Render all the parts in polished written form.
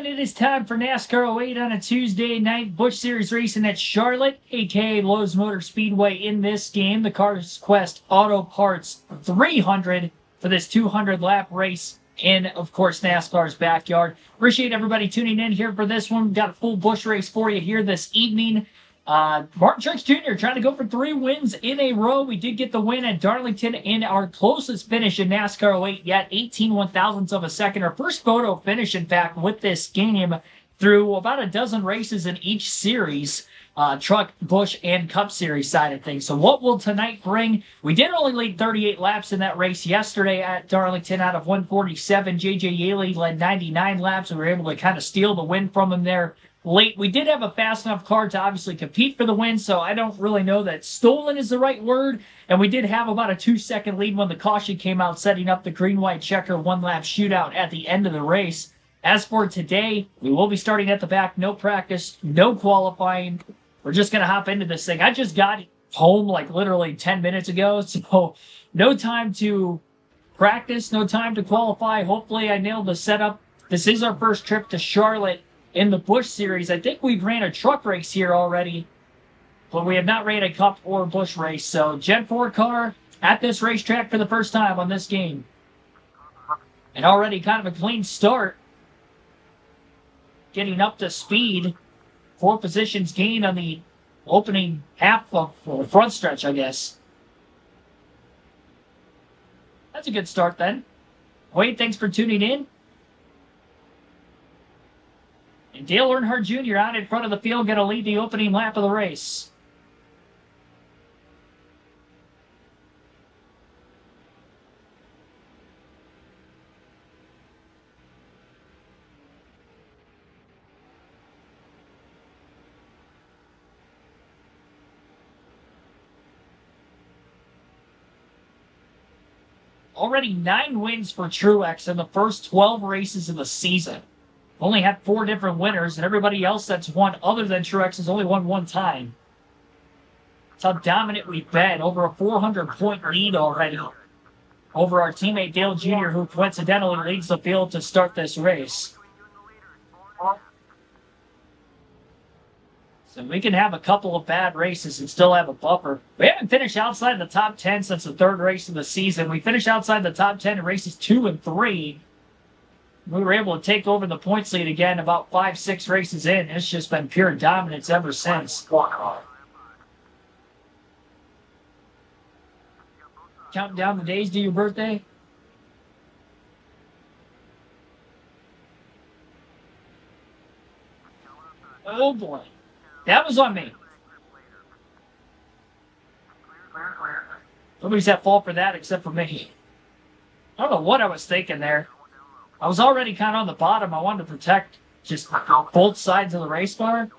gentlemen, it is time for NASCAR 08 on a Tuesday night. Busch Series racing at Charlotte, a.k.a. Lowe's Motor Speedway in this game. The Cars Quest Auto Parts 300 for this 200-lap race in, of course, NASCAR's backyard. Appreciate everybody tuning in here for this one. We've got a full Busch race for you here this evening. Martin Truex Jr. trying to go for 3 wins in a row. We did get the win at Darlington in our closest finish in NASCAR 08 yet, 18 one-thousandths of a second. Our first photo finish, in fact, with this game through about a dozen races in each series, Truck, Busch, and Cup Series side of things. So what will tonight bring? We did only lead 38 laps in that race yesterday at Darlington out of 147. J.J. Yaley led 99 laps. We were able to kind of steal the win from him there late. We did have a fast enough car to obviously compete for the win, so I don't really know that stolen is the right word. And we did have about a 2-second lead when the caution came out, setting up the green-white checker one-lap shootout at the end of the race. As for today, we will be starting at the back. No practice, no qualifying. We're just going to hop into this thing. I just got home like literally 10 minutes ago, so no time to practice, no time to qualify. Hopefully I nailed the setup. This is our first trip to Charlotte in the Busch Series. I think we've ran a truck race here already, but we have not ran a Cup or Busch race. So Gen 4 car at this racetrack for the first time on this game. And already kind of a clean start. Getting up to speed. 4 positions gained on the opening half of the front stretch, I guess. That's a good start then. Wade, thanks for tuning in. And Dale Earnhardt Jr. out in front of the field, going to lead the opening lap of the race. Already 9 wins for Truex in the first 12 races of the season. Only had 4 different winners, and everybody else that's won other than Truex has only won 1 time. That's how dominant we've been. Over a 400-point lead already over our teammate Dale Jr., who coincidentally leads the field to start this race. So we can have a couple of bad races and still have a buffer. We haven't finished outside the top 10 since the 3rd race of the season. We finished outside the top 10 in races 2 and 3. We were able to take over the points lead again about 5-6 races in. It's just been pure dominance ever since. Counting down the days to your birthday. Oh boy. That was on me. Nobody's at fault for that except for me. I don't know what I was thinking there. I was already kind of on the bottom. I wanted to protect just both sides of the race car.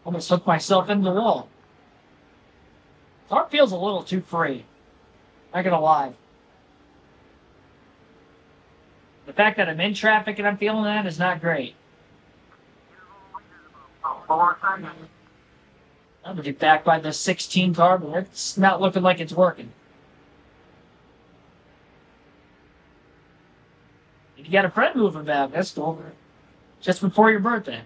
Almost hooked myself into the wall. Car feels a little too free. Not gonna lie. The fact that I'm in traffic and I'm feeling that is not great. I'm gonna get back by the 16 car, but it's not looking like it's working. You got a friend moving back. That's cool. Just before your birthday.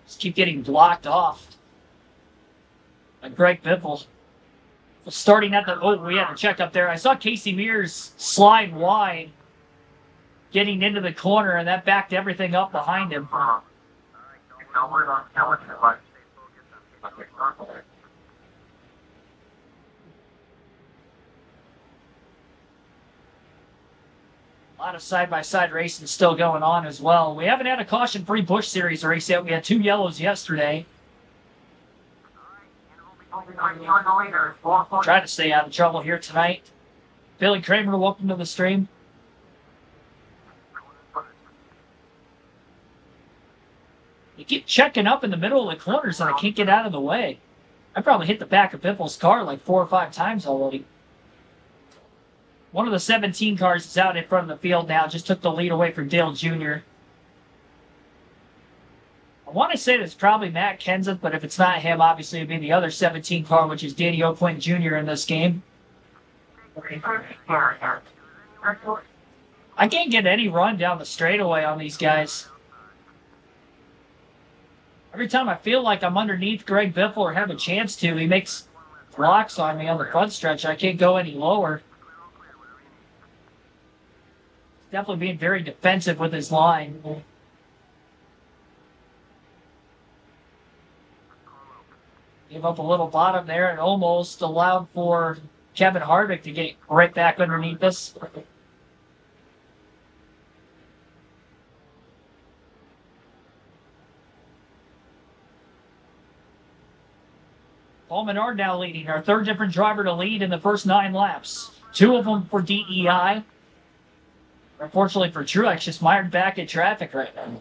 Just keep getting blocked off by Greg Biffle. Starting at the... Oh, we had a check up there. I saw Casey Mears slide wide, getting into the corner, and that backed everything up behind him. A lot of side-by-side racing still going on as well. We haven't had a caution-free Busch Series race yet. We had 2 yellows yesterday. Trying to stay out of trouble here tonight. Billy Kramer, welcome to the stream. You keep checking up in the middle of the corners and I can't get out of the way. I probably hit the back of Biffle's car like 4 or 5 times already. One of the 17 cars is out in front of the field now. Just took the lead away from Dale Jr. I want to say that's probably Matt Kenseth, but if it's not him, obviously it'd be the other 17 car, which is Danny O'Quinn Jr. in this game. I can't get any run down the straightaway on these guys. Every time I feel like I'm underneath Greg Biffle or have a chance to, he makes blocks on me on the front stretch. I can't go any lower. He's definitely being very defensive with his line. Gave up a little bottom there and almost allowed for Kevin Harvick to get right back underneath us. Paul Menard now leading, our third different driver to lead in the first 9 laps. 2 of them for DEI. Unfortunately for Truex, just mired back in traffic right now.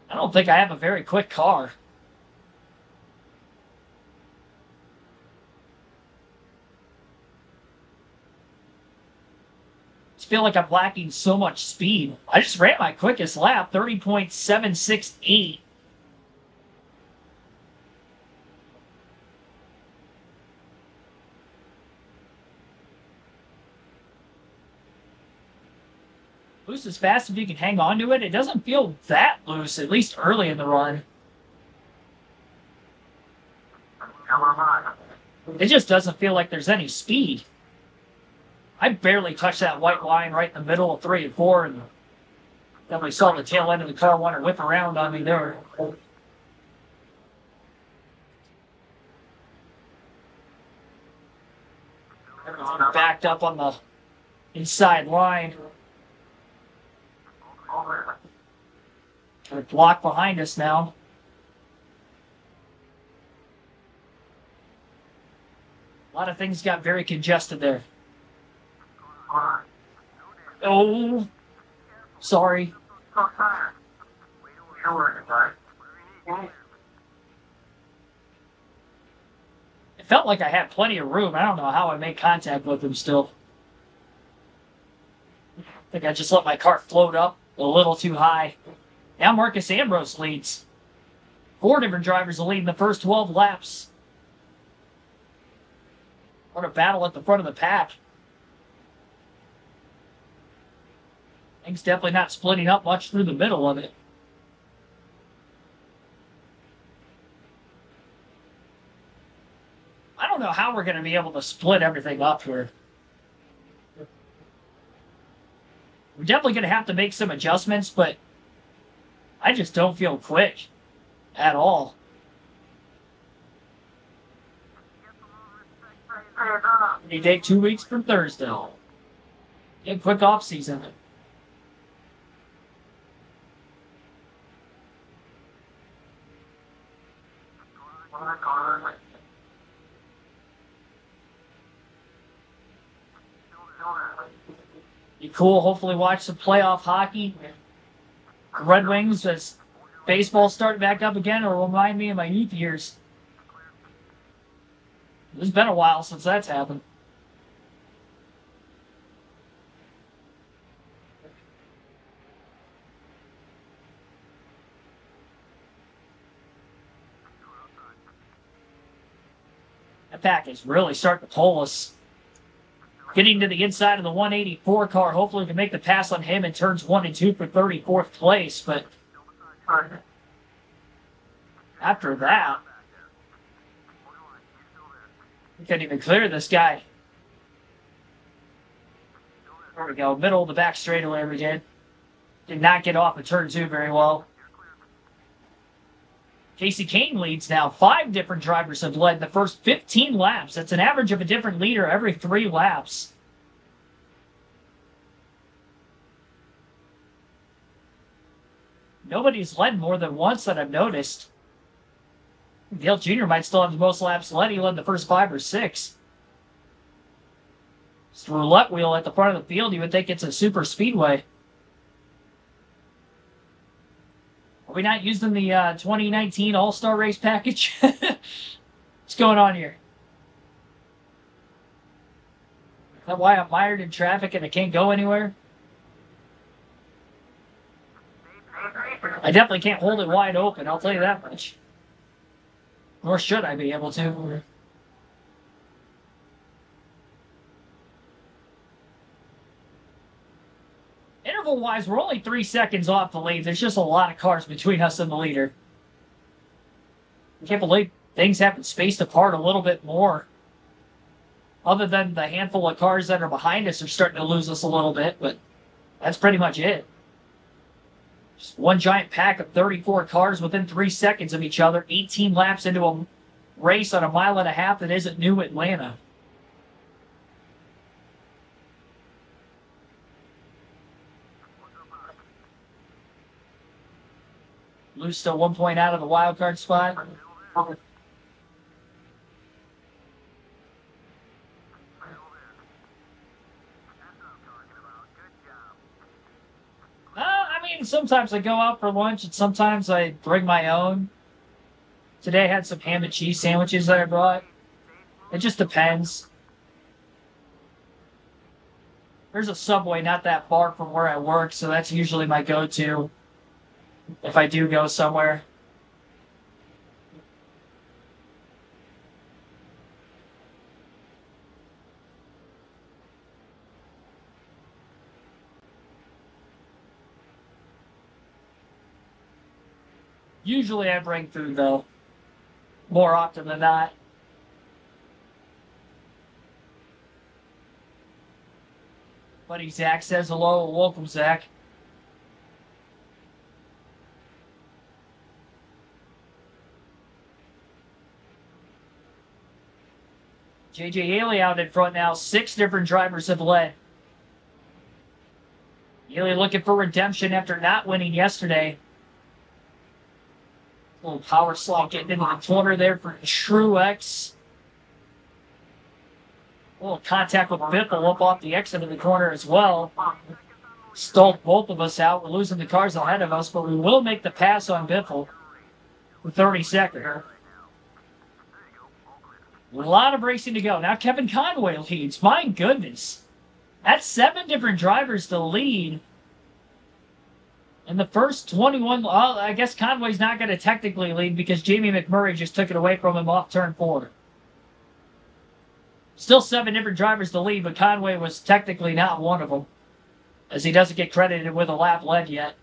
I don't think I have a very quick car. I feel like I'm lacking so much speed. I just ran my quickest lap, 30.768. Loose as fast if you can hang on to it. It doesn't feel that loose, at least early in the run. It just doesn't feel like there's any speed. I barely touched that white line right in the middle of 3 and 4, and definitely saw the tail end of the car want to whip around on me there. Everything backed up on the inside line. Got a block behind us now. A lot of things got very congested there. Oh, sorry. It felt like I had plenty of room. I don't know how I made contact with him still. I think I just let my car float up a little too high. Now Marcus Ambrose leads. 4 different drivers will lead in the first 12 laps. What a battle at the front of the pack. Things definitely not splitting up much through the middle of it. I don't know how we're going to be able to split everything up here. We're definitely going to have to make some adjustments, but I just don't feel quick at all. You take 2 weeks from Thursday. Get quick off season. Be cool. Hopefully watch some playoff hockey. The Red Wings, as baseball started back up again, will remind me of my youth years. It's been a while since that's happened. That pack is really starting to pull us. Getting to the inside of the 184 car, hopefully we can make the pass on him in turns 1 and 2 for 34th place, but after that, we couldn't even clear this guy. There we go, middle of the back straightaway we did. Did not get off of turn 2 very well. Casey Kane leads now. 5 different drivers have led the first 15 laps. That's an average of a different leader every 3 laps. Nobody's led more than once that I've noticed. Dale Jr. might still have the most laps led. He led the first 5 or 6. It's the roulette wheel at the front of the field. You would think it's a super speedway. Are we not using the 2019 All-Star Race package? What's going on here? that why I'm mired in traffic and I can't go anywhere? I definitely can't hold it wide open, I'll tell you that much. Nor should I be able to. Interval-wise, we're only 3 seconds off the lead. There's just a lot of cars between us and the leader. I can't believe things haven't spaced apart a little bit more. Other than the handful of cars that are behind us are starting to lose us a little bit, but that's pretty much it. Just one giant pack of 34 cars within 3 seconds of each other, 18 laps into a race on a mile and a half that isn't new Atlanta. Lou's still 1 point out of the wild card spot. I mean, sometimes I go out for lunch and sometimes I bring my own. Today I had some ham and cheese sandwiches that I brought. It just depends. There's a Subway not that far from where I work, so that's usually my go-to if I do go somewhere. Usually I bring food, though. More often than not. Buddy Zach says hello. Welcome, Zach. JJ Haley out in front now. 6 different drivers have led. Haley looking for redemption after not winning yesterday. Little power slot getting into the corner there for Truex. A little contact with Biffle up off the exit of the corner as well. Stalled both of us out. We're losing the cars ahead of us, but we will make the pass on Biffle for 32nd. A lot of racing to go. Now Kevin Conway leads. My goodness. That's 7 different drivers to lead. In the first 21, well, I guess Conway's not going to technically lead because Jamie McMurray just took it away from him off turn 4. Still 7 different drivers to lead, but Conway was technically not one of them, as he doesn't get credited with a lap led yet.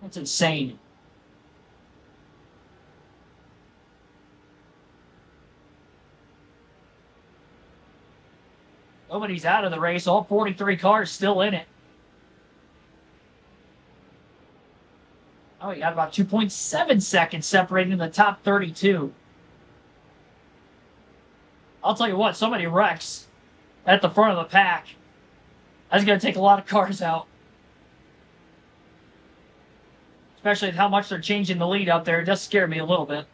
That's insane. Nobody's out of the race. All 43 cars still in it. Oh, you got about 2.7 seconds separating the top 32. I'll tell you what, somebody wrecks at the front of the pack. That's going to take a lot of cars out. Especially with how much they're changing the lead out there. It does scare me a little bit.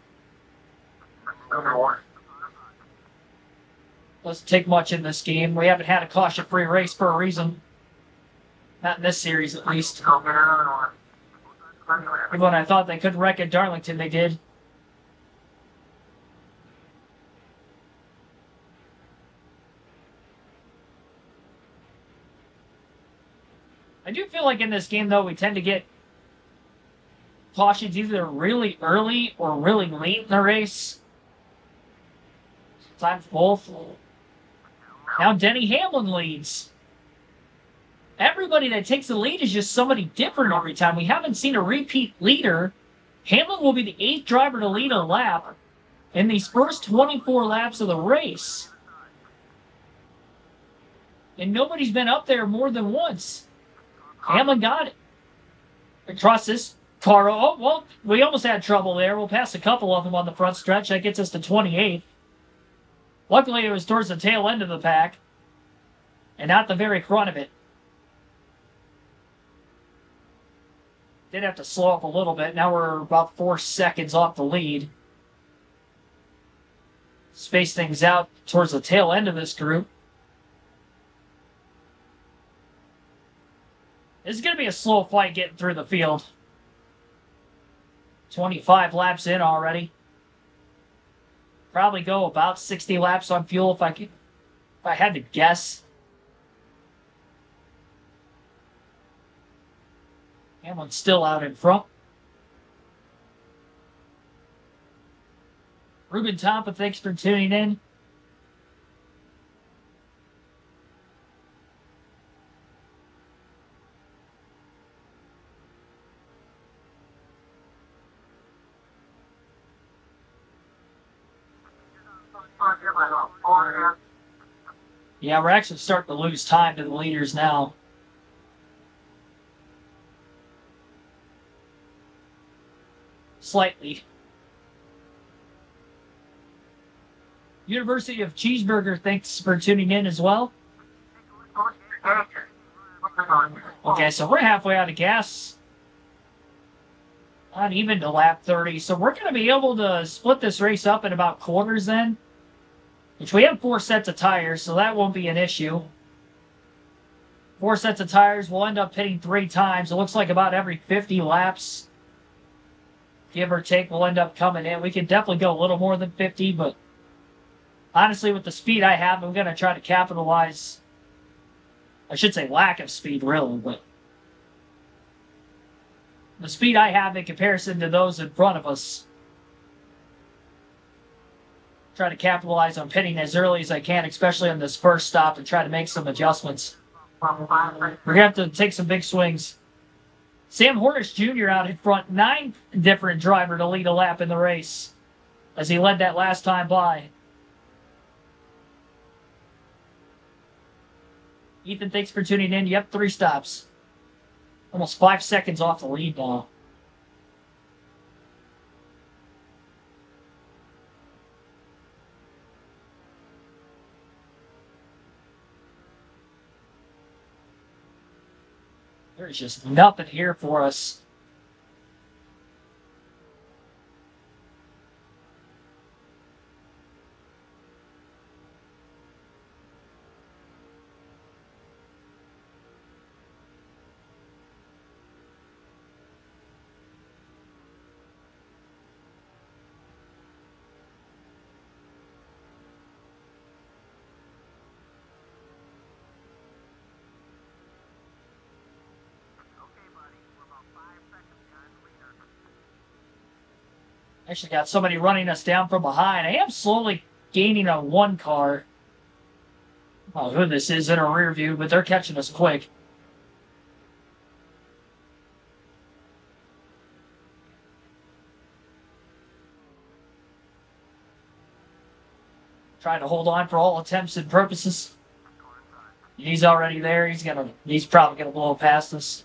Doesn't take much in this game. We haven't had a caution-free race for a reason. Not in this series, at least. Even when I thought they couldn't wreck at Darlington, they did. I do feel like in this game, though, we tend to get cautions either really early or really late in the race. Sometimes both. Now Denny Hamlin leads. Everybody that takes the lead is just somebody different every time. We haven't seen a repeat leader. Hamlin will be the 8th driver to lead a lap in these first 24 laps of the race. And nobody's been up there more than once. Hamlin got it. Across this car. Oh, well, we almost had trouble there. We'll pass a couple of them on the front stretch. That gets us to 28th. Luckily, it was towards the tail end of the pack and not the very front of it. Did have to slow up a little bit. Now we're about 4 seconds off the lead. Space things out towards the tail end of this group. This is going to be a slow fight getting through the field. 25 laps in already. Probably go about 60 laps on fuel if I can If I had to guess. Hamlin's still out in front. Ruben Tompa, thanks for tuning in. Yeah, we're actually starting to lose time to the leaders now. Slightly. University of Cheeseburger, thanks for tuning in as well. Okay, so we're halfway out of gas. Not even to lap 30. So we're going to be able to split this race up in about quarters then. Which we have 4 sets of tires, so that won't be an issue. 4 sets of tires. We'll end up hitting 3 times. It looks like about every 50 laps, give or take, we'll end up coming in. We can definitely go a little more than 50, but honestly, with the speed I have, I'm going to try to capitalize. I should say lack of speed, really, but the speed I have in comparison to those in front of us. Try to capitalize on pitting as early as I can, especially on this first stop, and try to make some adjustments. We're going to have to take some big swings. Sam Hornish Jr. out in front, 9th different driver to lead a lap in the race, as he led that last time by. Ethan, thanks for tuning in. Yep, 3 stops. Almost 5 seconds off the lead now. There's just nothing here for us. Actually got somebody running us down from behind. I am slowly gaining on 1 car. I don't know who this is in our rear view, but they're catching us quick. Trying to hold on for all attempts and purposes. He's already there. He's probably gonna blow past us.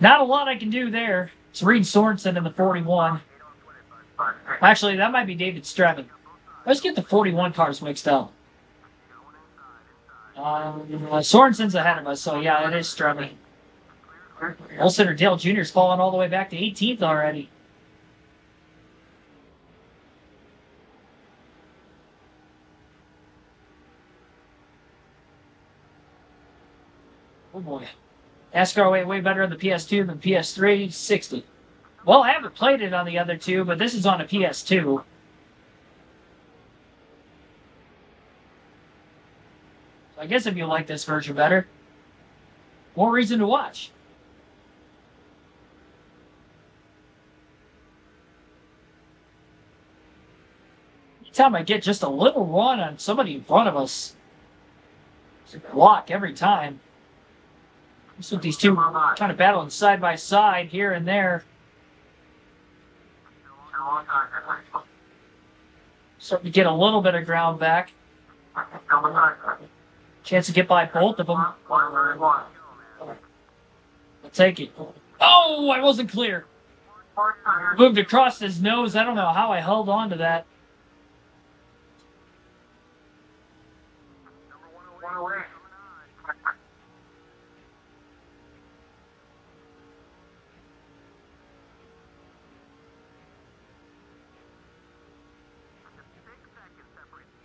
Not a lot I can do there. It's Reed Sorensen in the 41. Actually, that might be David Strevin. Let's get the 41 cars mixed up. Sorensen's ahead of us, so yeah, it is Strevin. Olsen or Dale Jr.'s falling all the way back to 18th already. Oh boy. NASCAR way better on the PS2 than PS3, 60. Well, I haven't played it on the other two, but this is on a PS2. So I guess if you like this version better, more reason to watch. Anytime I get just a little run on somebody in front of us, it's a block every time. Just with these two kind of battling side by side here and there. Starting to get a little bit of ground back. Chance to get by both of them. I'll take it. Oh, I wasn't clear. Moved across his nose. I don't know how I held on to that.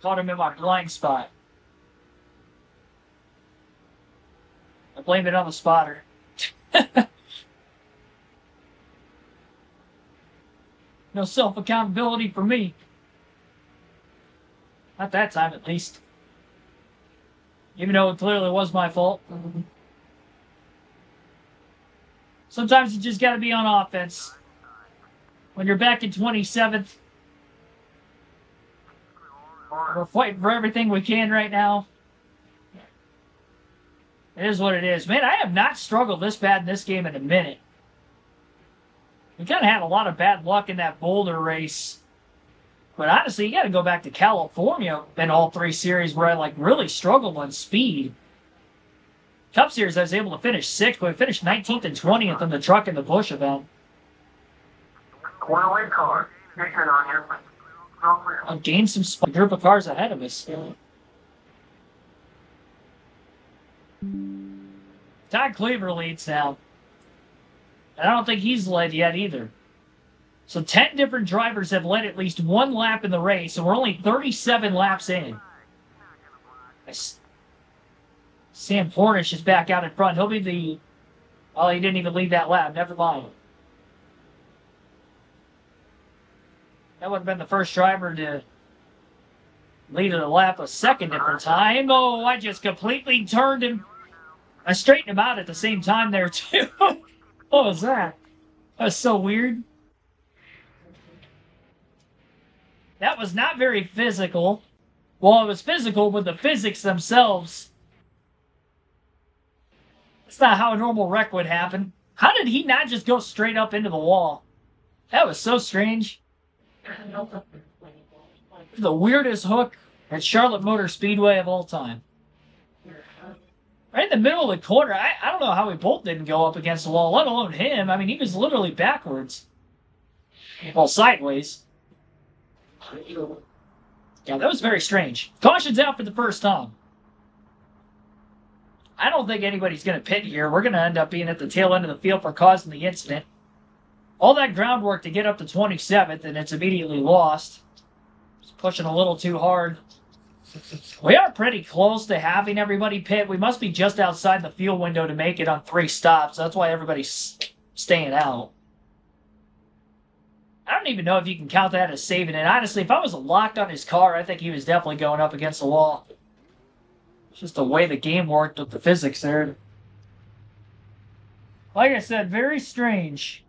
Caught him in my blind spot. I blame it on the spotter. No self-accountability for me. Not that time, at least. Even though it clearly was my fault. Sometimes you just got to be on offense. When you're back in 27th, we're fighting for everything we can right now. It is what it is. Man, I have not struggled this bad in this game in a minute. We kind of had a lot of bad luck in that Boulder race. But honestly, you got to go back to California in all three series where I really struggled on speed. Cup Series, I was able to finish 6th, but I finished 19th and 20th in the truck in the Busch event. Corner car. I've gained some group of cars ahead of us. Todd Cleaver leads now. And I don't think he's led yet either. So 10 different drivers have led at least one lap in the race, and we're only 37 laps in. Sam Pornish is back out in front. He'll be the... Oh, he didn't even lead that lap. Never mind. That would have been the first driver to lead a lap a second different time. Oh, I just completely turned him. I straightened him out at the same time there, too. What was that? That was so weird. That was not very physical. Well, it was physical with the physics themselves. That's not how a normal wreck would happen. How did he not just go straight up into the wall? That was so strange. The weirdest hook at Charlotte Motor Speedway of all time. Right in the middle of the corner. I don't know how we both didn't go up against the wall, let alone him. I mean, he was literally backwards. Well, sideways. Yeah, that was very strange. Caution's out for the first time. I don't think anybody's going to pit here. We're going to end up being at the tail end of the field for causing the incident. All that groundwork to get up to 27th, and it's immediately lost. It's pushing a little too hard. We are pretty close to having everybody pit. We must be just outside the fuel window to make it on 3 stops. That's why everybody's staying out. I don't even know if you can count that as saving it. Honestly, if I was locked on his car, I think he was definitely going up against the wall. It's just the way the game worked with the physics there. Like I said, very strange.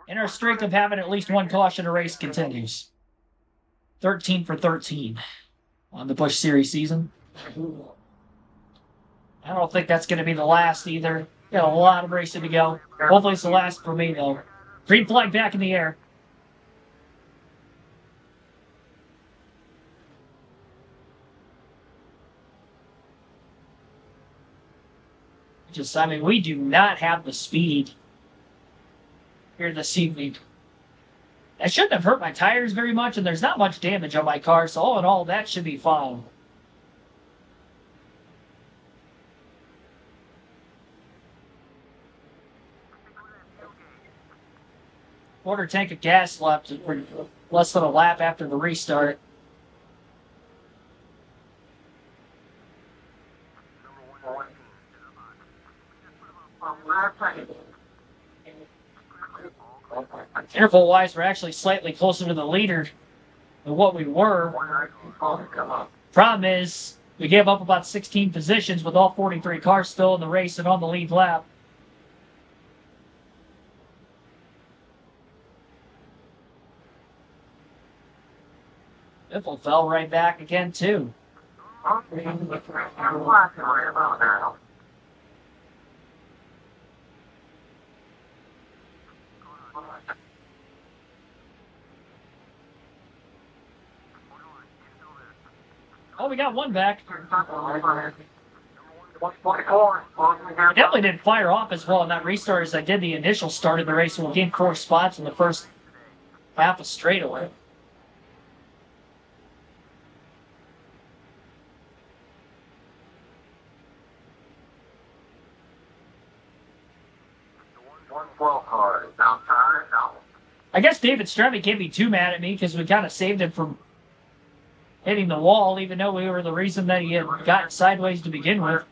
And our streak of having at least one caution a race continues. 13 for 13 on the Busch Series season. I don't think that's going to be the last either. Got a lot of racing to go. Hopefully it's the last for me, though. Green flag back in the air. I mean, we do not have the speed here this evening. I shouldn't have hurt my tires very much, and there's not much damage on my car, so all in all, that should be fine. Quarter tank of gas left for less than a lap after the restart. Interval-wise, we're actually slightly closer to the leader than what we were. Problem is, we gave up about 16 positions with all 43 cars still in the race and on the lead lap. Biffle fell right back again, too. Oh, we got one back. I definitely didn't fire off as well in that restart as I did the initial start of the race, so we gained 4 spots in the first half of straightaway. I guess David Stremme can't be too mad at me because we kind of saved him from hitting the wall, even though we were the reason that he had gotten sideways to begin with.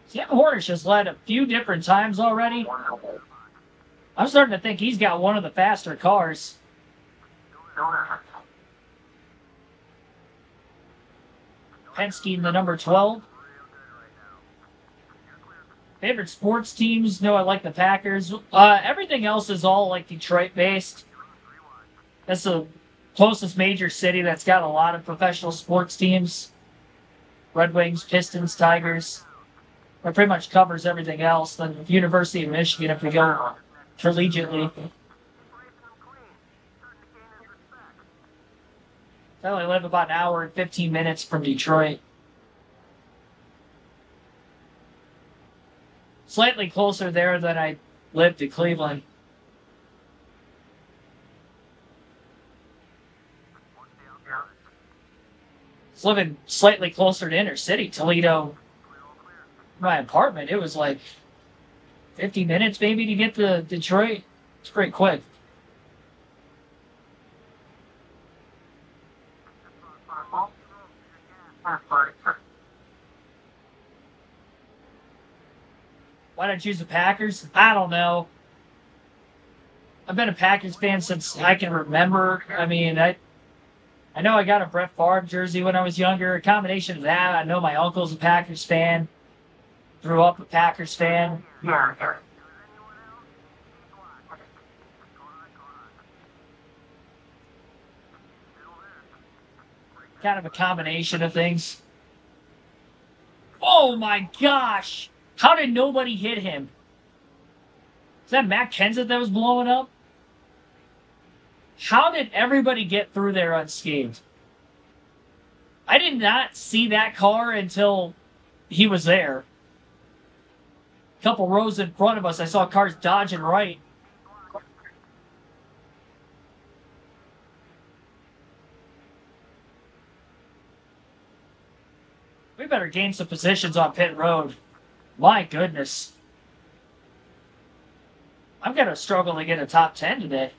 Sam Hornish has led a few different times already. I'm starting to think he's got one of the faster cars. Penske in the number 12. Favorite sports teams? No, I like the Packers. Everything else is all like Detroit-based. That's the closest major city that's got a lot of professional sports teams. Red Wings, Pistons, Tigers. That pretty much covers everything else. Then University of Michigan if we go collegiately. I only live about an hour and 15 minutes from Detroit. Slightly closer there than I lived to Cleveland. I was living slightly closer to inner city, Toledo. My apartment, it was like 50 minutes maybe to get to Detroit. It's pretty quick. Why did I choose the Packers? I don't know. I've been a Packers fan since I can remember. I mean, I know I got a Brett Favre jersey when I was younger. A combination of that. I know my uncle's a Packers fan. Grew up a Packers fan. Yeah. Kind of a combination of things. Oh my gosh! How did nobody hit him? Is that Matt Kenseth that was blowing up? How did everybody get through there unscathed? I did not see that car until he was there. A couple rows in front of us, I saw cars dodging right. We better gain some positions on pit road. My goodness. I'm going to struggle to get a top 10 today.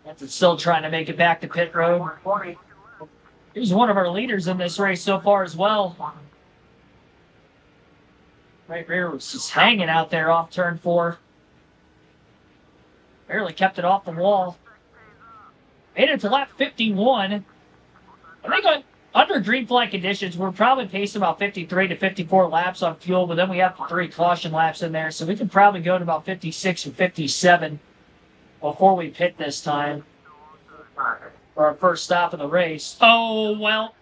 That's still trying to make it back to pit road. He's one of our leaders in this race so far as well. Right rear was just hanging out there off turn 4. Barely kept it off the wall. Made it to lap 51. I think under green flag conditions, we're probably pacing about 53 to 54 laps on fuel, but then we have 3 caution laps in there, so we can probably go to about 56 or 57 before we pit this time. For our first stop of the race. Oh, well.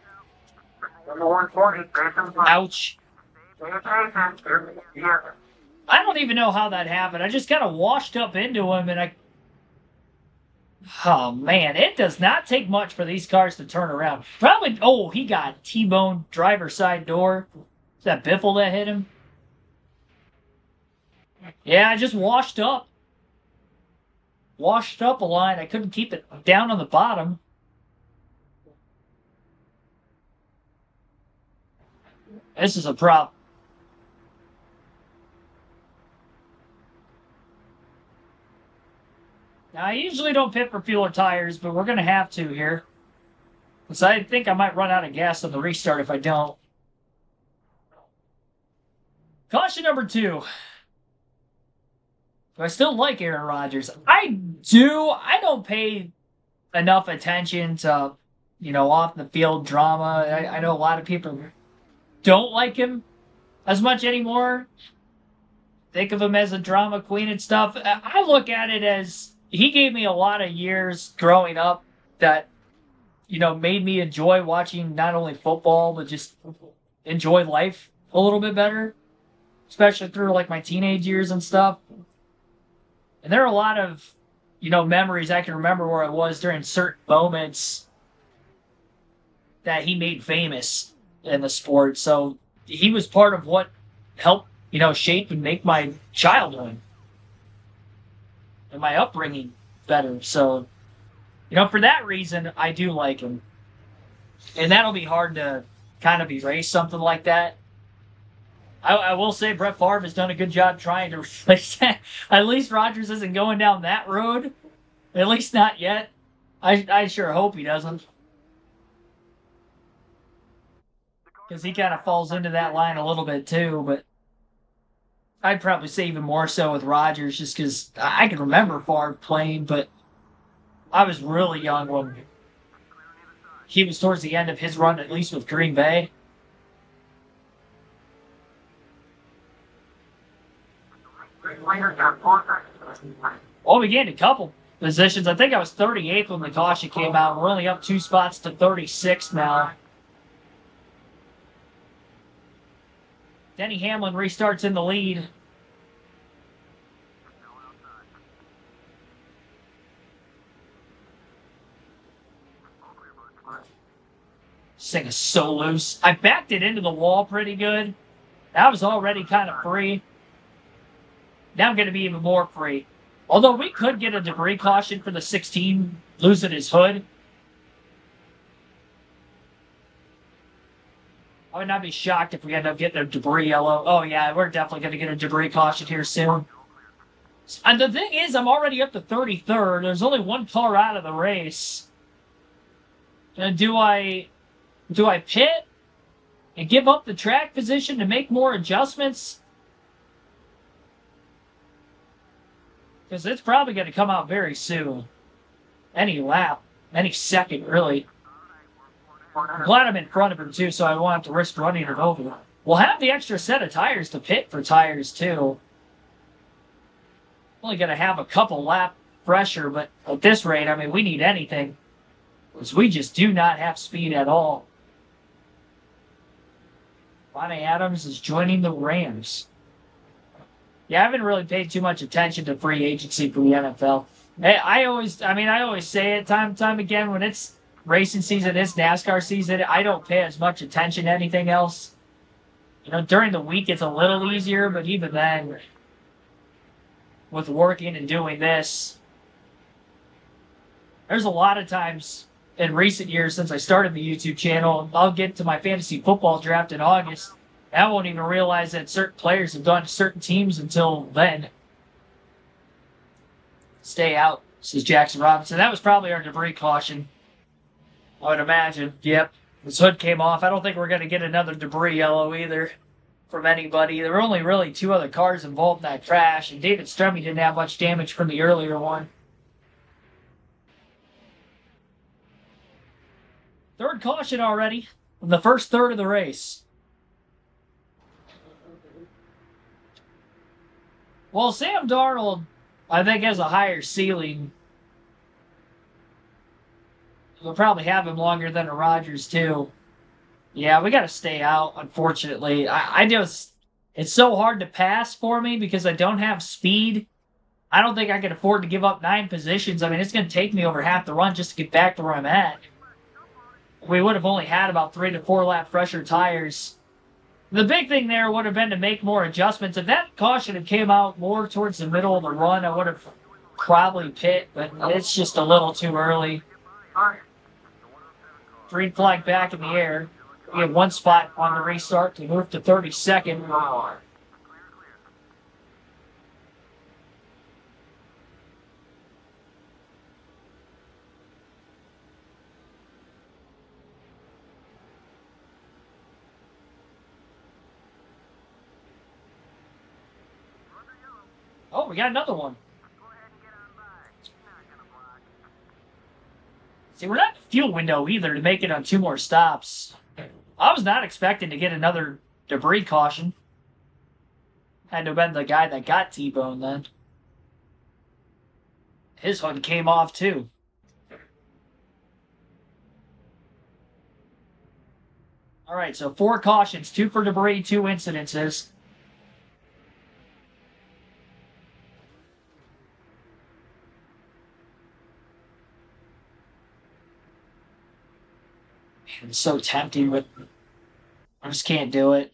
Ouch. I don't even know how that happened. I just kind of washed up into him, and oh, man, it does not take much for these cars to turn around. Probably, oh, he got T-bone driver's side door. Is that Biffle that hit him? Yeah, I just washed up. Washed up a line. I couldn't keep it down on the bottom. This is a problem. Now, I usually don't pit for fuel or tires, but we're going to have to here. Because I think I might run out of gas on the restart if I don't. Caution number 2. Do I still like Aaron Rodgers? I do. I don't pay enough attention to, off the field drama. I know a lot of people don't like him as much anymore. Think of him as a drama queen and stuff. I look at it as he gave me a lot of years growing up that, made me enjoy watching not only football, but just enjoy life a little bit better, especially through like my teenage years and stuff. And there are a lot of, memories I can remember where I was during certain moments that he made famous in the sport. So he was part of what helped, shape and make my childhood and my upbringing better. So, for that reason, I do like him. And that'll be hard to kind of erase something like that. I will say Brett Favre has done a good job trying to replace that. At least Rodgers isn't going down that road. At least not yet. I sure hope he doesn't. Because he kind of falls into that line a little bit too, but I'd probably say even more so with Rodgers just because I can remember Favre playing, but I was really young when he was towards the end of his run, at least with Green Bay. Well, we gained a couple positions. I think I was 38th when the caution came out. We're only up 2 spots to 36 now. Denny Hamlin restarts in the lead. This thing is so loose. I backed it into the wall pretty good. That was already kind of free. Now I'm going to be even more free. Although we could get a debris caution for the 16 losing his hood. I would not be shocked if we end up getting a debris yellow. Oh, yeah, we're definitely going to get a debris caution here soon. And the thing is, I'm already up to 33rd. There's only one car out of the race. And do I pit and give up the track position to make more adjustments? Because it's probably going to come out very soon. Any lap. Any second, really. I'm glad I'm in front of him, too, so I won't have to risk running it over. We'll have the extra set of tires to pit for tires, too. Only going to have a couple lap pressure, but at this rate, I mean, we need anything. Because we just do not have speed at all. Bonnie Adams is joining the Rams. Yeah, I haven't really paid too much attention to free agency for the NFL. I always say it time and time again, when it's racing season, it's NASCAR season, I don't pay as much attention to anything else. You know, during the week it's a little easier, but even then, with working and doing this, there's a lot of times in recent years since I started the YouTube channel, I'll get to my fantasy football draft in August, and I won't even realize that certain players have gone to certain teams until then. Stay out, says Jackson Robinson. That was probably our debris caution, I would imagine. Yep. His hood came off. I don't think we're going to get another debris yellow either from anybody. There were only really 2 other cars involved in that crash, and David Stremme didn't have much damage from the earlier one. Third caution already in the first third of the race. Well, Sam Darnold, I think, has a higher ceiling. We'll probably have him longer than a Rodgers, too. Yeah, we got to stay out, unfortunately. It's so hard to pass for me because I don't have speed. I don't think I can afford to give up 9 positions. I mean, it's going to take me over half the run just to get back to where I'm at. We would have only had about 3 to 4 lap fresher tires. The big thing there would have been to make more adjustments. If that caution had came out more towards the middle of the run, I would have probably pit, but it's just a little too early. Green flag back in the air. We have 1 spot on the restart to move to 32nd. Oh, we got another one. See, we're not in the fuel window either to make it on 2 more stops. I was not expecting to get another debris caution. Had to have been the guy that got T-boned then. His hood came off too. All right, so 4 cautions, 2 for debris, 2 incidences. It's so tempting, but I just can't do it.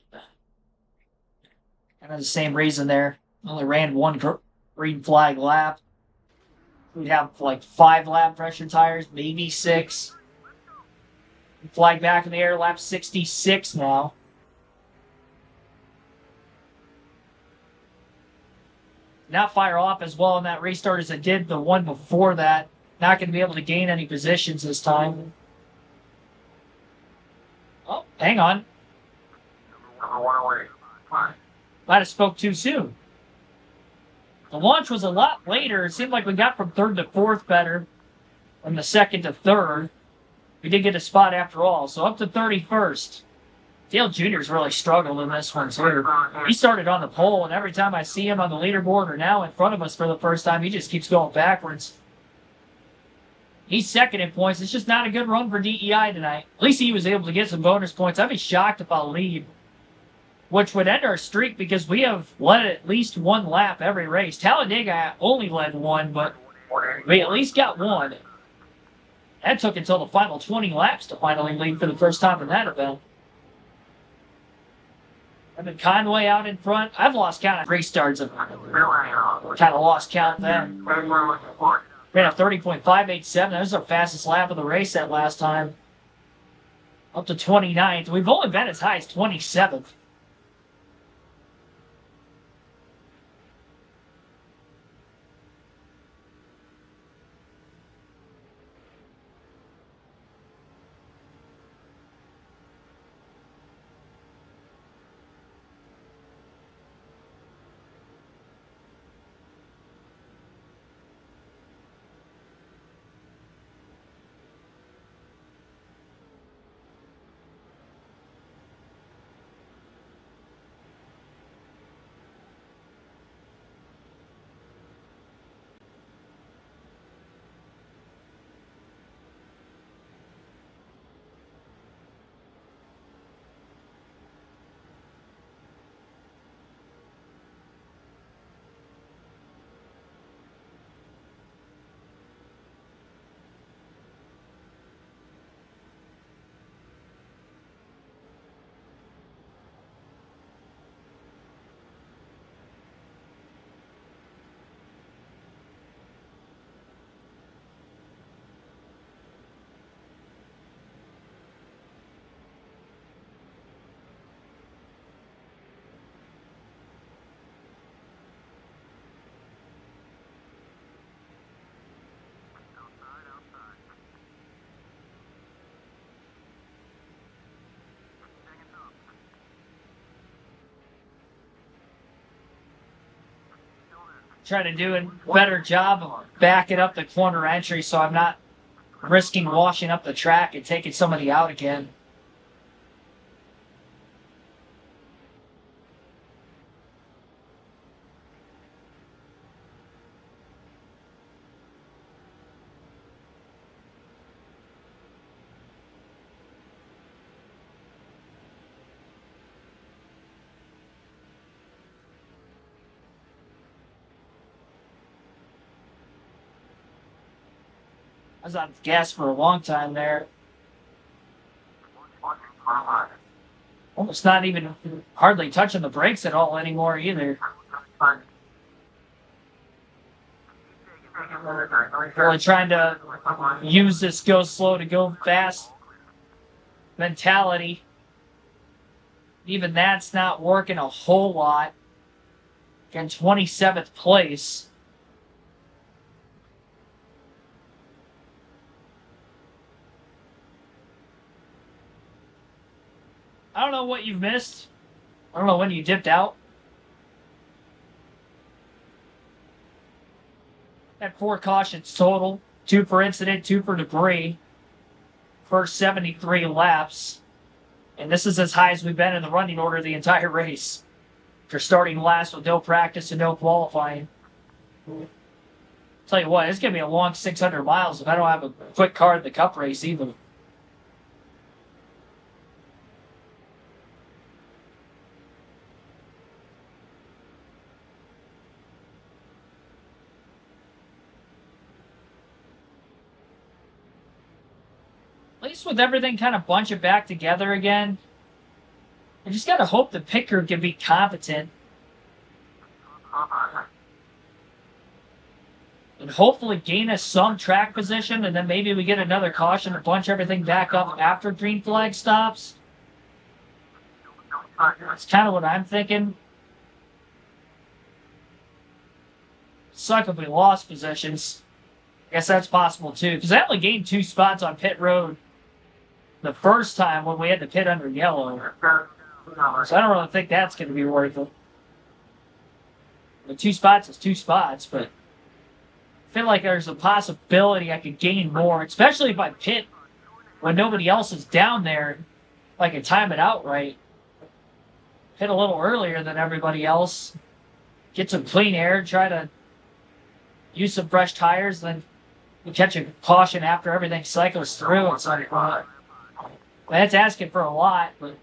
Kind of the same reason there. Only ran 1 green flag lap. We'd have like 5 lap pressure tires, maybe 6. Flag back in the air, lap 66 now. not fire off as well in that restart as it did the one before that. Not going to be able to gain any positions this time. Oh, hang on. Might have spoke too soon. The launch was a lot later. It seemed like we got from third to fourth better from the second to third. We did get a spot after all, so up to 31st. Dale Jr.'s really struggled in this one, too. He started on the pole, and every time I see him on the leaderboard or now in front of us for the first time, he just keeps going backwards. He's second in points. It's just not a good run for DEI tonight. At least he was able to get some bonus points. I'd be shocked if I'll lead, which would end our streak because we have led at least one lap every race. Talladega only led one, but we at least got one. That took until the final 20 laps to finally lead for the first time in that event. Evan Conway out in front. I've lost count of restarts. I've kind of lost count then. Ran a 30.587. That was our fastest lap of the race that last time. Up to 29th. We've only been as high as 27th. Trying to do a better job of backing up the corner entry so I'm not risking washing up the track and taking somebody out again. I was on gas for a long time there. Almost not even hardly touching the brakes at all anymore either. Really trying to use this go slow to go fast mentality. Even that's not working a whole lot. Again, 27th place. I don't know what you've missed. I don't know when you dipped out. Had 4 cautions total. 2 for incident, 2 for debris. First 73 laps. And this is as high as we've been in the running order the entire race. After starting last with no practice and no qualifying. Tell you what, it's going to be a long 600 miles if I don't have a quick car in the Cup race either. At least with everything kind of bunching back together again, I just gotta hope the picker can be competent. And hopefully gain us some track position, and then maybe we get another caution to bunch everything back up after green flag stops. That's kind of what I'm thinking. suck if we lost positions. I guess that's possible too, because I only gained 2 spots on pit road the first time when we had to pit under yellow. So I don't really think that's going to be worth it. The 2 spots is 2 spots, but I feel like there's a possibility I could gain more, especially if I pit when nobody else is down there. If I can time it out right. Pit a little earlier than everybody else. Get some clean air, try to use some fresh tires, then you catch a caution after everything cycles through. It's like, that's asking for a lot, but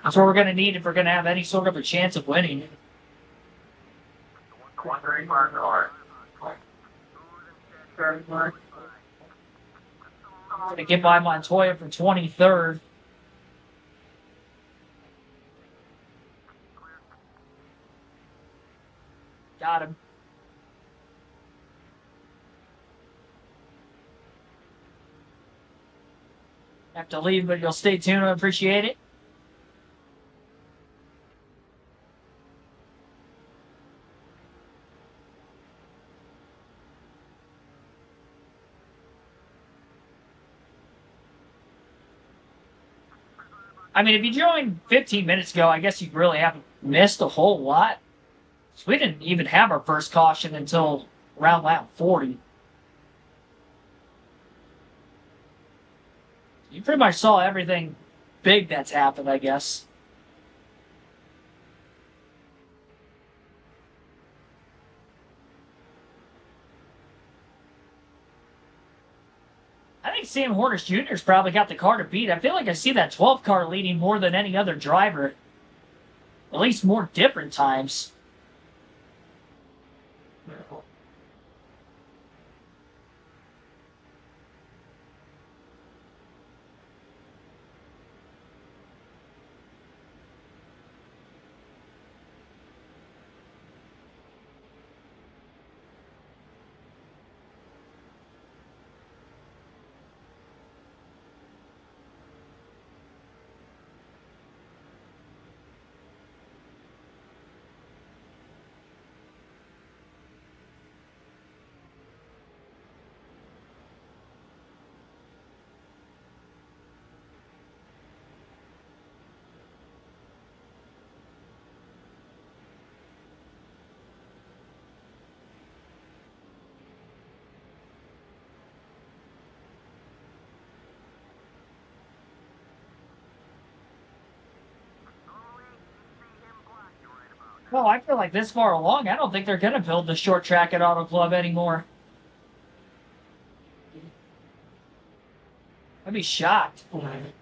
that's what we're going to need if we're going to have any sort of a chance of winning. I'm going to get by Montoya for 23rd. Got him. Have to leave, but you'll stay tuned. I appreciate it. I mean, if you joined 15 minutes ago, I guess you really haven't missed a whole lot. So we didn't even have our first caution until around lap 40. You pretty much saw everything big that's happened, I guess. I think Sam Hornish Jr.'s probably got the car to beat. I feel like I see that 12 car leading more than any other driver. At least more different times. Well, I feel like this far along, I don't think they're going to build the short track at Auto Club anymore. I'd be shocked. I mean,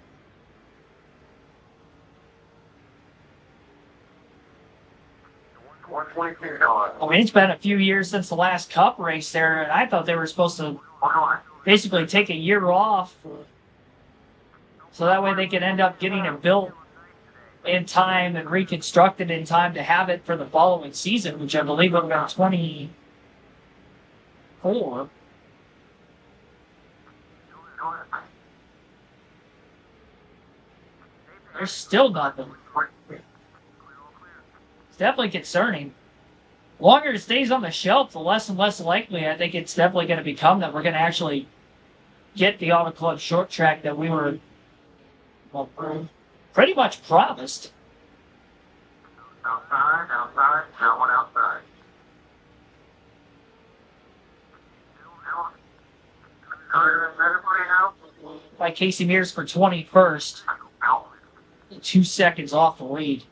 it's been a few years since the last Cup race there, and I thought they were supposed to basically take a year off so that way they could end up getting it built in time and reconstructed in time to have it for the following season, which I believe would have been 24. There's still nothing. It's definitely concerning. The longer it stays on the shelf, the less and less likely I think it's definitely going to become that we're going to actually get the Auto Club short track that we were pretty much promised. Outside, no one outside. By Casey Mears for 21st. 2 seconds off the lead.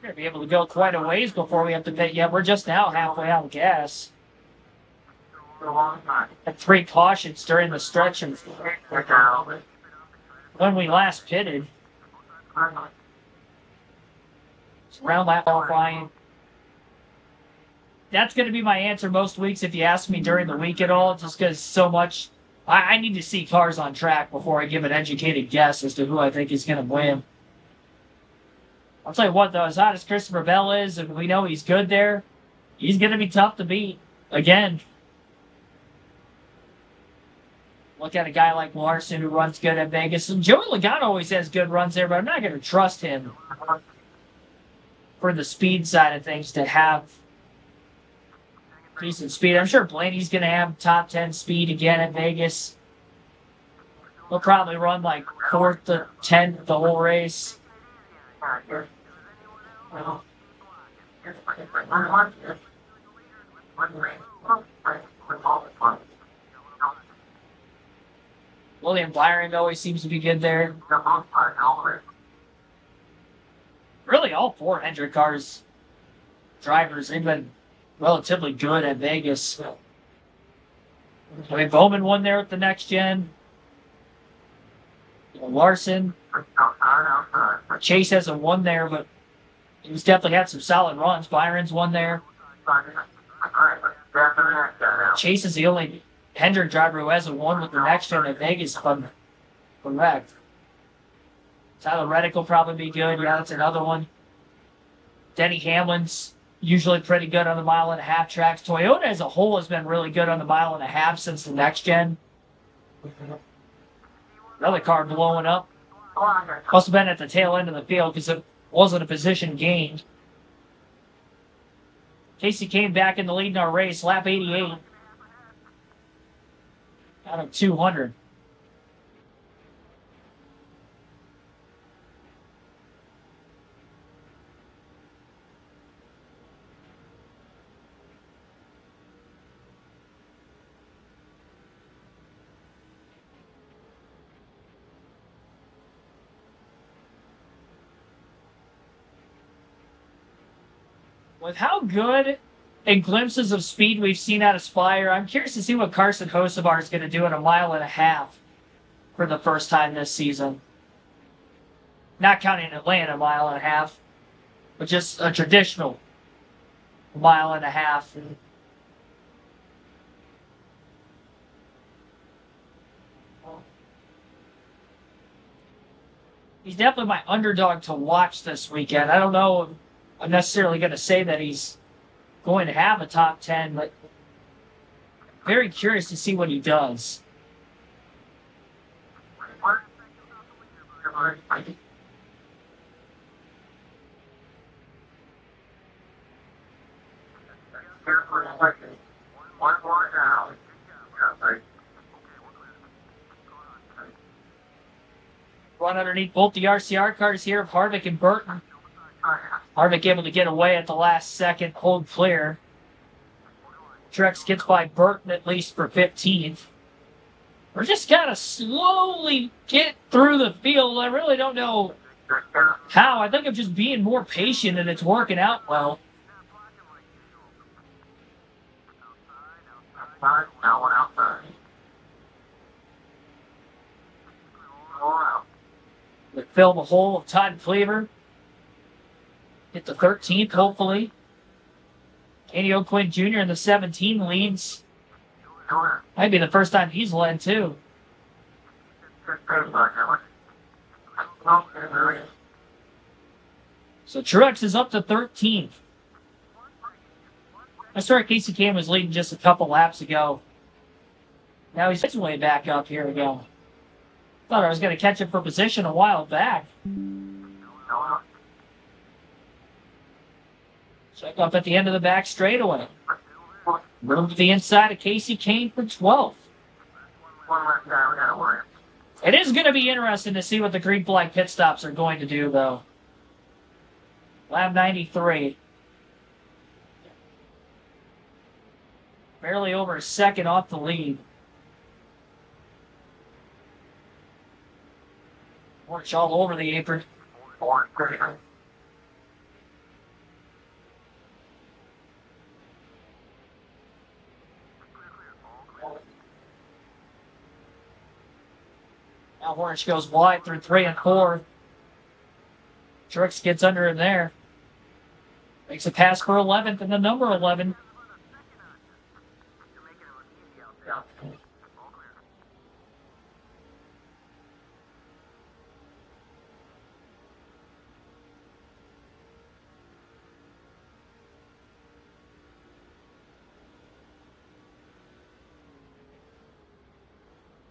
We're going to be able to go quite a ways before we have to pit. Yeah, we're just now halfway out of gas. Had 3 cautions during the stretch of when we last pitted. It's round lap qualifying. That's going to be my answer most weeks if you ask me during the week at all, just because so much. I need to see cars on track before I give an educated guess as to who I think is going to win. I'll tell you what, though, as hot as Christopher Bell is, and we know he's good there, he's going to be tough to beat. Again, look at a guy like Larson who runs good at Vegas. And Joey Logano always has good runs there, but I'm not going to trust him for the speed side of things to have decent speed. I'm sure Blaney's going to have top 10 speed again at Vegas. He'll probably run like 4th to 10th the whole race. William Byron always seems to be good there. Really, all 4 Hendrick cars drivers, they've been relatively good at Vegas. I mean, Bowman won there with the next gen. Larson. Chase hasn't won there, but he's definitely had some solid runs. Byron's won there. Chase is the only Hendrick driver who hasn't won with the next gen at Vegas, if I'm correct. Tyler Reddick will probably be good. Yeah, that's another one. Denny Hamlin's usually pretty good on the 1.5 mile tracks. Toyota as a whole has been really good on the 1.5 mile since the next gen. Another car blowing up. Must have been at the tail end of the field because it wasn't a position gained. Casey came back in the lead in our race, lap 88. Out of 200. With how good and glimpses of speed we've seen out of Spire, I'm curious to see what Carson Hocevar is going to do in 1.5 miles for the first time this season. Not counting Atlanta 1.5 miles, but just a traditional 1.5 miles. He's definitely my underdog to watch this weekend. I don't know if I'm necessarily going to say that he's going to have a top 10, but very curious to see what he does. Run underneath both the RCR cars here of Harvick and Burton. Harvick able to get away at the last second, hold clear. Truex gets by Burton at least for 15th. We're just gotta slowly get through the field. I really don't know how. I think I'm just being more patient and it's working out well. We fill the hole of Todd Cleaver. Hit the 13th, hopefully. Kenny O'Quinn Jr. in the 17 leads. Might be the first time he's led, too. So Truex is up to 13th. I saw Casey Cam was leading just a couple laps ago. Now he's his way back up. Here we go. Thought I was going to catch him for position a while back. Check up at the end of the back straightaway. Room to the inside of Casey Kane for 12th. It is going to be interesting to see what the green flag pit stops are going to do, though. Lap 93. Barely over a second off the lead. Works all over the apron. Now Hornish goes wide through 3 and 4. Truex gets under him there. Makes a pass for 11th and the number 11.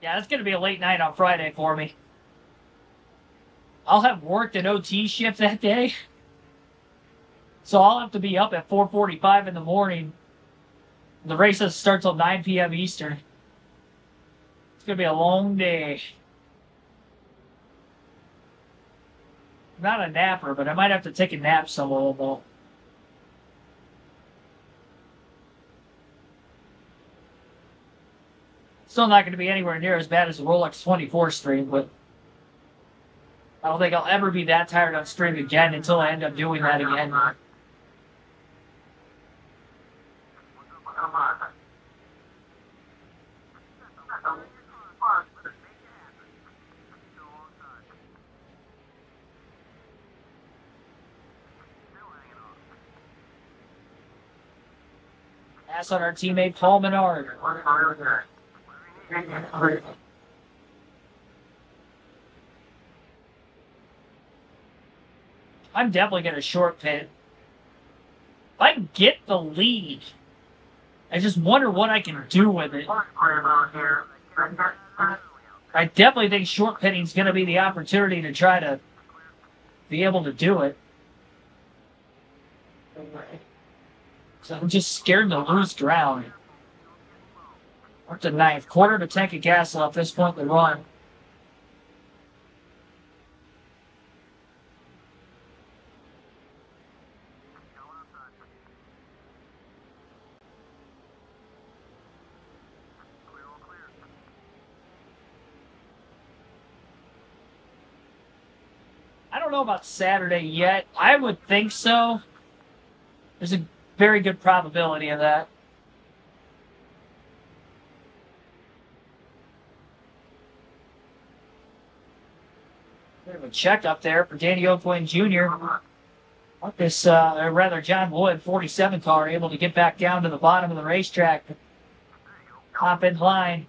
Yeah, it's going to be a late night on Friday for me. I'll have worked an OT shift that day. So I'll have to be up at 4:45 in the morning. The race doesn't start till 9 p.m. Eastern. It's going to be a long day. I'm not a napper, but I might have to take a nap somewhere though. Still not going to be anywhere near as bad as the Rolex 24 stream, but I don't think I'll ever be that tired on stream again until I end up doing that again. Pass on our teammate Paul Menard. I'm definitely going to short pit. If I can get the lead, I just wonder what I can do with it. I definitely think short pitting is going to be the opportunity to try to be able to do it. So I'm just scared to lose ground. We're at the ninth. Quarter of a tank of gas left this point in the run. I don't know about Saturday yet. I would think so. There's a very good probability of that. Bit of a check up there for Danny Oakland Jr. This, rather, John Wood, 47 car, able to get back down to the bottom of the racetrack. Hop in line.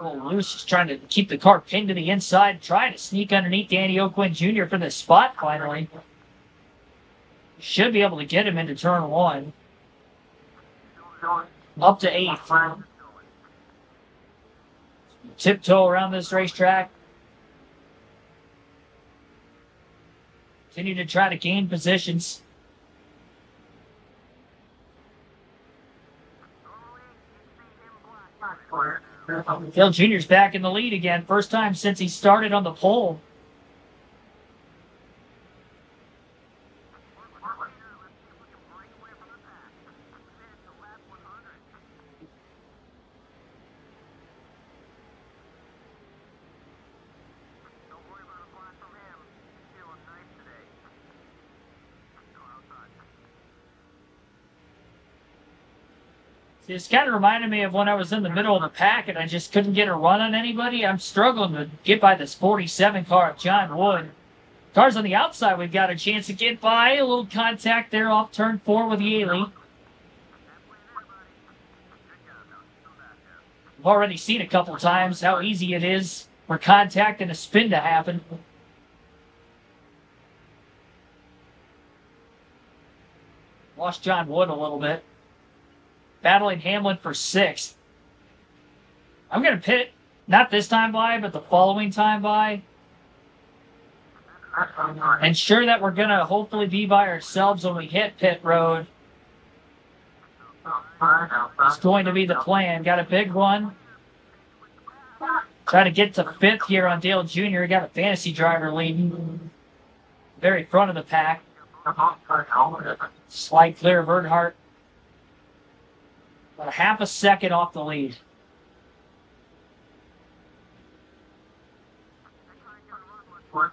Oh, Luce is trying to keep the car pinned to the inside, trying to sneak underneath Danny Oakland Jr. for the spot finally. Should be able to get him into turn one. Up to 8th. Tiptoe around this racetrack. Continue to try to gain positions. Phil Jr.'s back in the lead again. First time since he started on the pole. It's kind of reminded me of when I was in the middle of the pack and I just couldn't get a run on anybody. I'm struggling to get by this 47 car of John Wood. Cars on the outside, we've got a chance to get by. A little contact there off turn 4 with Yaley. We've already seen a couple times how easy it is for contact and a spin to happen. Lost John Wood a little bit. Battling Hamlin for 6th. I'm going to pit, not this time by, but the following time by. Ensure that we're going to hopefully be by ourselves when we hit pit road. It's going to be the plan. Got a big one. Try to get to 5th here on Dale Jr. Got a fantasy driver leading. Very front of the pack. Slight clear of Earnhardt. About a half a second off the lead. All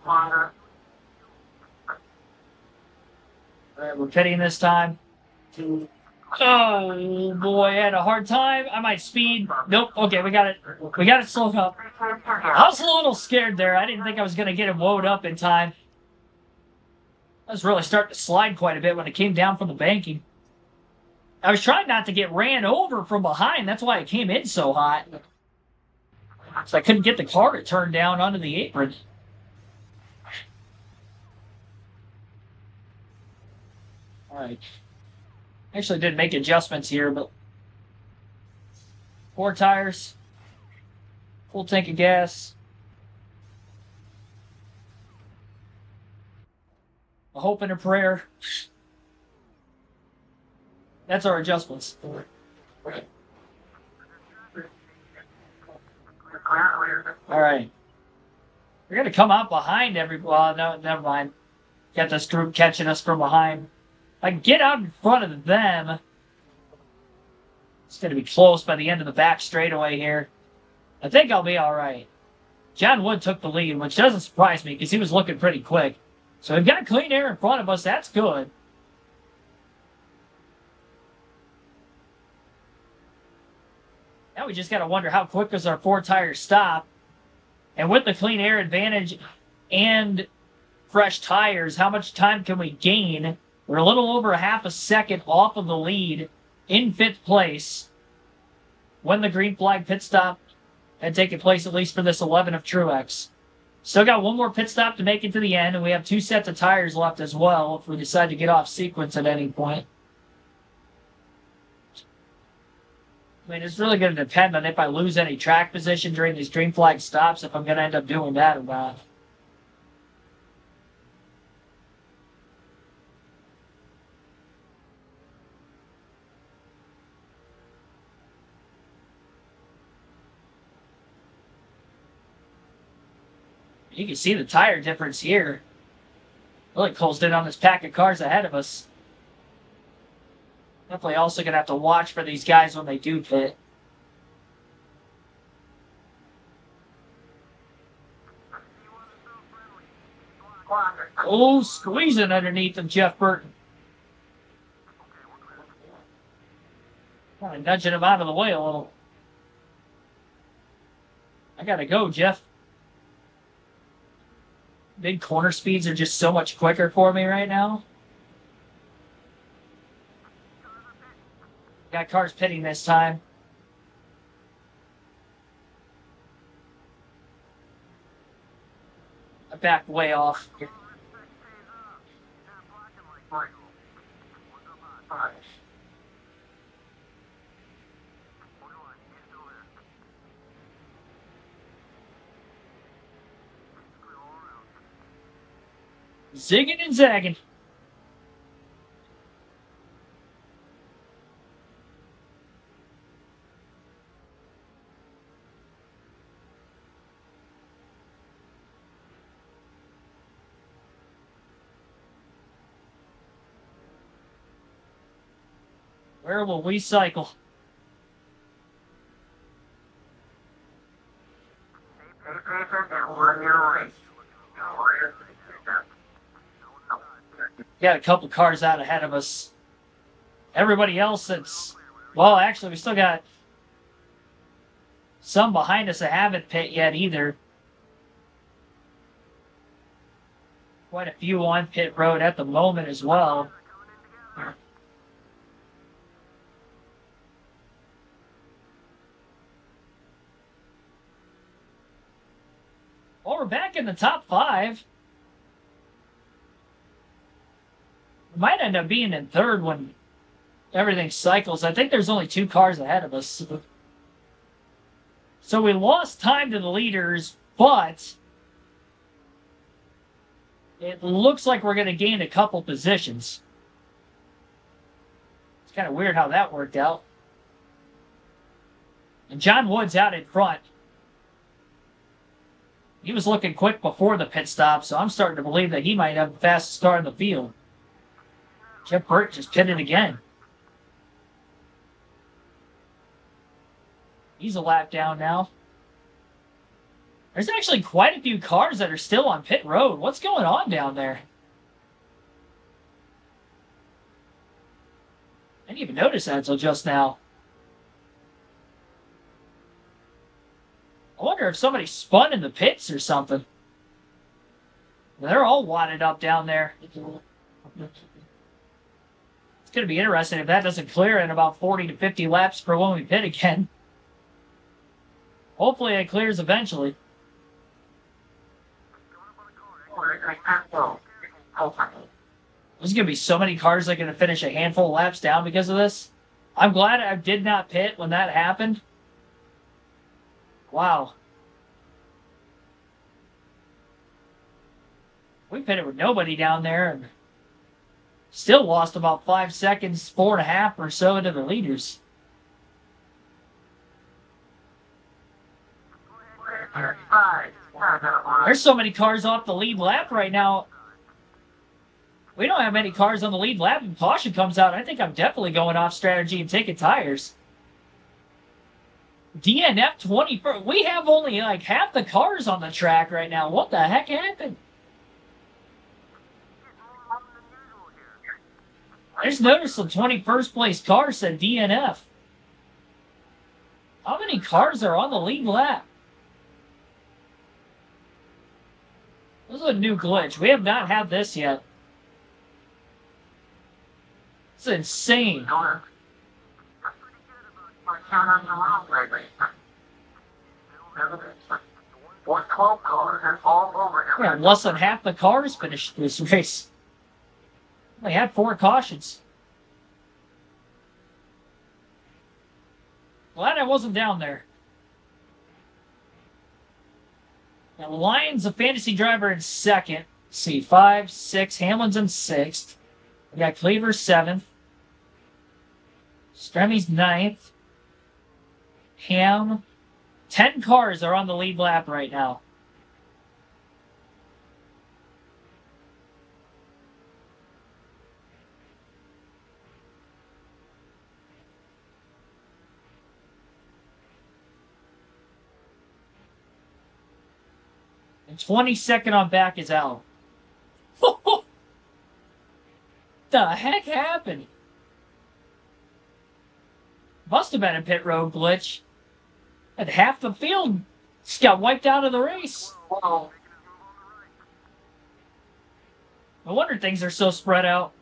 right, we're pitting this time. Oh boy, I had a hard time. I might speed. Nope. Okay, we got it. We got it slowed up. I was a little scared there. I didn't think I was going to get him woed up in time. I was really starting to slide quite a bit when it came down from the banking. I was trying not to get ran over from behind. That's why I came in so hot. So I couldn't get the car to turn down onto the apron. All right. Actually did make adjustments here, but 4 tires, full tank of gas. A hope and a prayer. That's our adjustments. All right. We're going to come out behind everybody. Well, no, never mind. Got this group catching us from behind. I can get out in front of them. It's going to be close by the end of the back straightaway here. I think I'll be all right. John Wood took the lead, which doesn't surprise me because he was looking pretty quick. So we've got clean air in front of us. That's good. Now we just got to wonder how quick does our 4 tires stop. And with the clean air advantage and fresh tires, how much time can we gain? We're a little over a half a second off of the lead in 5th place when the green flag pit stop had taken place, at least for this 11 of Truex. Still got one more pit stop to make it to the end, and we have 2 sets of tires left as well if we decide to get off sequence at any point. I mean, it's really going to depend on if I lose any track position during these green flag stops, if I'm going to end up doing that or not. You can see the tire difference here. Really closed in on this pack of cars ahead of us. Definitely also going to have to watch for these guys when they do pit. Oh, squeezing underneath him, Jeff Burton. Kind of nudging him out of the way a little. I got to go, Jeff. Big corner speeds are just so much quicker for me right now. Got cars pitting this time. I backed way off. Zigging and zagging. Where will we cycle? Got a couple cars out ahead of us. Everybody else that's... Well, actually, we still got some behind us that haven't pit yet either. Quite a few on pit road at the moment as well. Well, we're back in the top 5. We might end up being in 3rd when everything cycles. I think there's only 2 cars ahead of us. So we lost time to the leaders, but it looks like we're going to gain a couple positions. It's kind of weird how that worked out. And John Wood's out in front. He was looking quick before the pit stop, so I'm starting to believe that he might have the fastest car in the field. Jeff Burt just pitted again. He's a lap down now. There's actually quite a few cars that are still on pit road. What's going on down there? I didn't even notice that until just now. I wonder if somebody spun in the pits or something. They're all wadded up down there. It's going to be interesting if that doesn't clear in about 40 to 50 laps for when we pit again. Hopefully it clears eventually. There's going to be so many cars that are going to finish a handful of laps down because of this. I'm glad I did not pit when that happened. Wow. We pitted with nobody down there and still lost about 5 seconds, 4.5 or so into the leaders. There's so many cars off the lead lap right now. We don't have many cars on the lead lap, and caution comes out. I think I'm definitely going off strategy and taking tires. DNF 21st. We have only like half the cars on the track right now. What the heck happened? I just noticed the 21st place car said DNF. How many cars are on the lead lap? This is a new glitch. We have not had this yet. It's insane. Yeah, less than half the cars finished this race. They had 4 cautions. Glad I wasn't down there. Now, Lyon's a fantasy driver in second. Let's see, 5, 6. Hamlin's in 6th. We got Cleaver 7th. Stremmy's 9th. Ham. 10 cars are on the lead lap right now. And 22nd on back is Al. The heck happened? Must have been a pit road glitch. And half the field just got wiped out of the race. No wonder things are so spread out.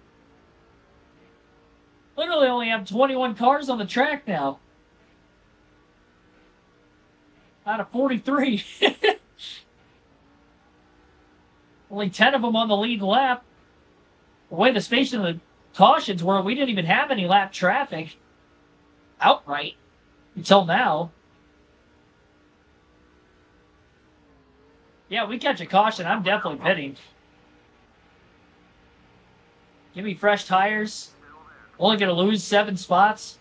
Literally only have 21 cars on the track now. Out of 43. Only 10 of them on the lead lap. The way the station of the cautions were, we didn't even have any lap traffic outright until now. Yeah, we catch a caution. I'm definitely pitting. Give me fresh tires. Only going to lose 7 spots.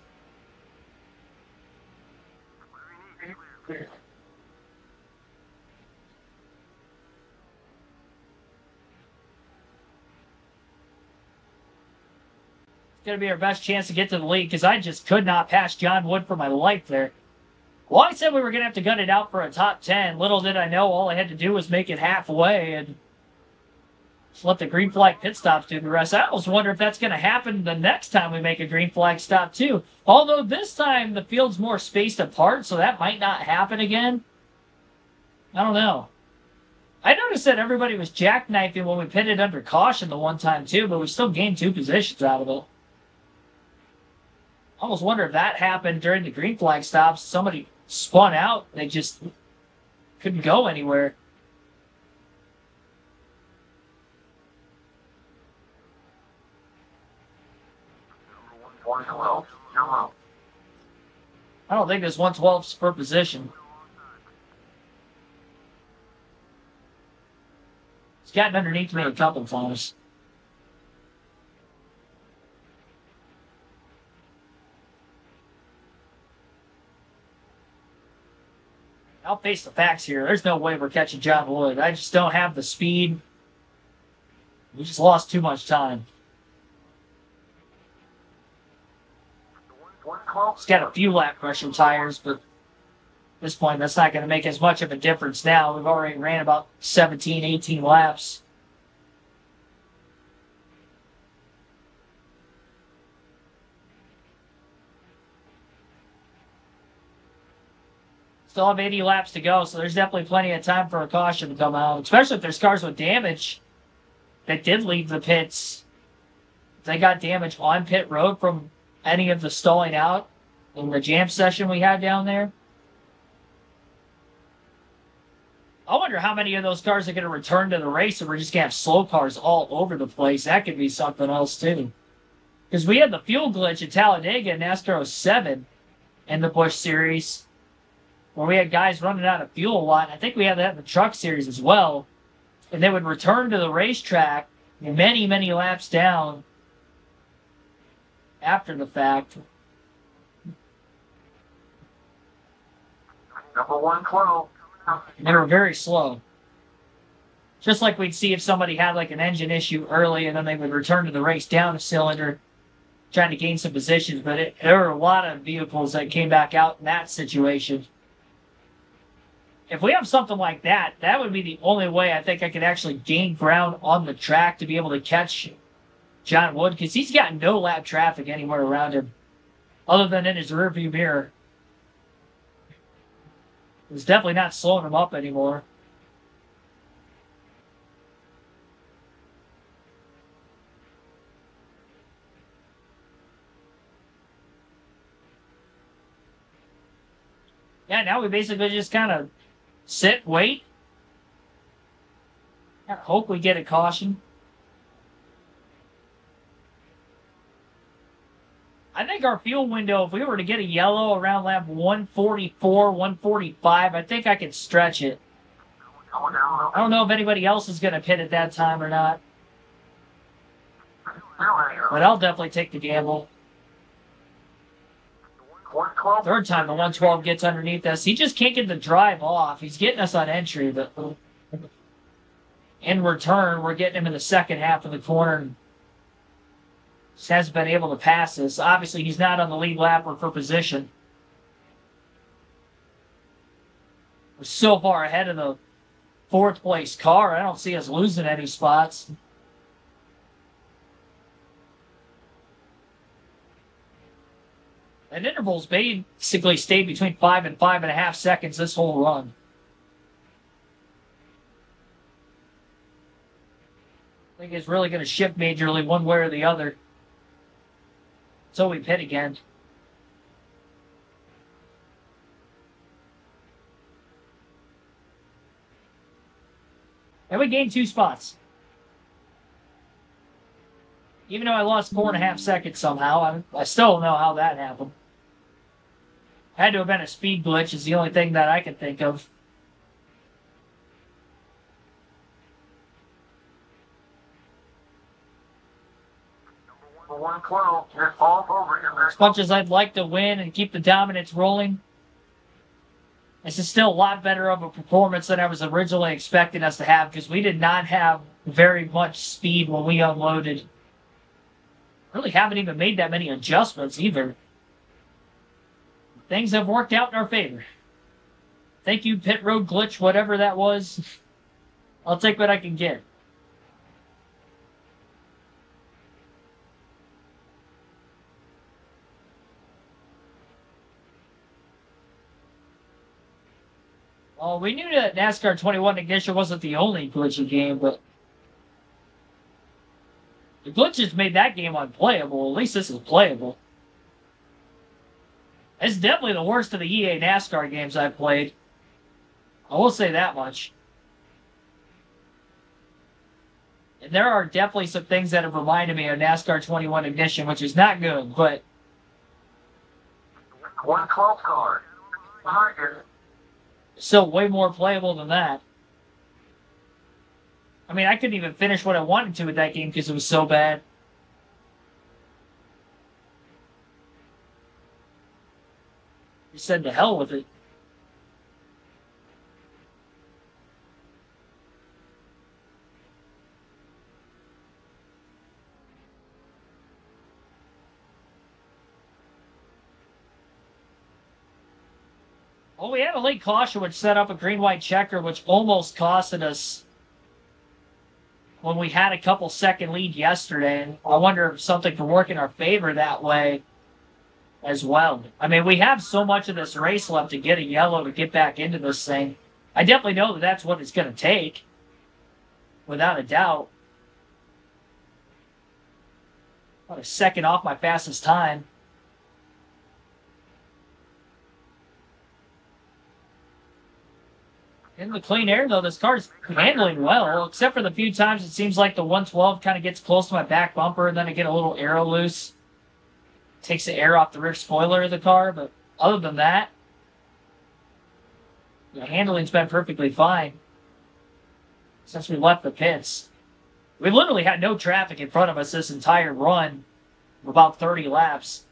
Going to be our best chance to get to the lead because I just could not pass John Wood for my life there. Well, I said we were going to have to gut it out for a top 10. Little did I know all I had to do was make it halfway and just let the green flag pit stops do the rest. I almost wonder if that's going to happen the next time we make a green flag stop too. Although this time the field's more spaced apart, so that might not happen again. I don't know. I noticed that everybody was jackknifing when we pitted under caution the one time too, but we still gained 2 positions out of it. I almost wonder if that happened during the green flag stops. Somebody spun out. They just couldn't go anywhere. I don't think there's 112s per position. It's gotten underneath me a couple of times. I'll face the facts here. There's no way we're catching John Wood. I just don't have the speed. We just lost too much time. He's got a few lap pressure tires, but at this point, that's not going to make as much of a difference now. We've already ran about 17, 18 laps. Still have 80 laps to go, so there's definitely plenty of time for a caution to come out, especially if there's cars with damage that did leave the pits. If they got damage on pit road from any of the stalling out in the jam session we had down there. I wonder how many of those cars are going to return to the race, and we're just going to have slow cars all over the place. That could be something else, too. Because we had the fuel glitch at Talladega in NASCAR 07 in the Busch Series, where we had guys running out of fuel a lot. I think we had that in the Truck Series as well. And they would return to the racetrack many, many laps down after the fact. Number 112. They were very slow. Just like we'd see if somebody had like an engine issue early and then they would return to the race down a cylinder trying to gain some positions. But there were a lot of vehicles that came back out in that situation. If we have something like that, that would be the only way I think I could actually gain ground on the track to be able to catch John Wood, because he's got no lap traffic anywhere around him other than in his rearview mirror. It's definitely not slowing him up anymore. Yeah, now we basically just kind of sit, wait. I hope we get a caution. I think our fuel window, if we were to get a yellow around lap 144, 145, I think I could stretch it. I don't know if anybody else is going to pit at that time or not. But I'll definitely take the gamble. Third time the 112 gets underneath us. He just can't get the drive off. He's getting us on entry, but in return, we're getting him in the second half of the corner. Just hasn't been able to pass us. Obviously, he's not on the lead lap or for position. We're so far ahead of the fourth place car. I don't see us losing any spots. And intervals basically stayed between 5 and 5.5 seconds this whole run. I think it's really going to shift majorly one way or the other. So we pit again. And we gained 2 spots. Even though I lost 4.5 seconds somehow, I still don't know how that happened. Had to have been a speed glitch is the only thing that I can think of. Number 112. You're all over him. As much as I'd like to win and keep the dominance rolling, this is still a lot better of a performance than I was originally expecting us to have, because we did not have very much speed when we unloaded. Really haven't even made that many adjustments either. Things have worked out in our favor. Thank you, pit road glitch, whatever that was. I'll take what I can get. Well, we knew that NASCAR 21 Ignition wasn't the only glitchy game, but the glitches made that game unplayable. At least this is playable. It's definitely the worst of the EA NASCAR games I've played. I will say that much. And there are definitely some things that have reminded me of NASCAR 21 Ignition, which is not good, but 112 car. still way more playable than that. I mean, I couldn't even finish what I wanted to with that game because it was so bad. He said to hell with it. Well, we had a late caution which set up a green-white checker, which almost costed us when we had a couple second lead yesterday. And I wonder if something could work in our favor that way as well. I mean, we have so much of this race left to get a yellow to get back into this thing. I definitely know that that's what it's going to take, without a doubt. About a second off my fastest time. In the clean air, though, this car's handling well, except for the few times it seems like the 112 kind of gets close to my back bumper, and then I get a little arrow loose. Takes the air off the rear spoiler of the car, but other than that, the handling's been perfectly fine since we left the pits. We literally had no traffic in front of us this entire run, about 30 laps.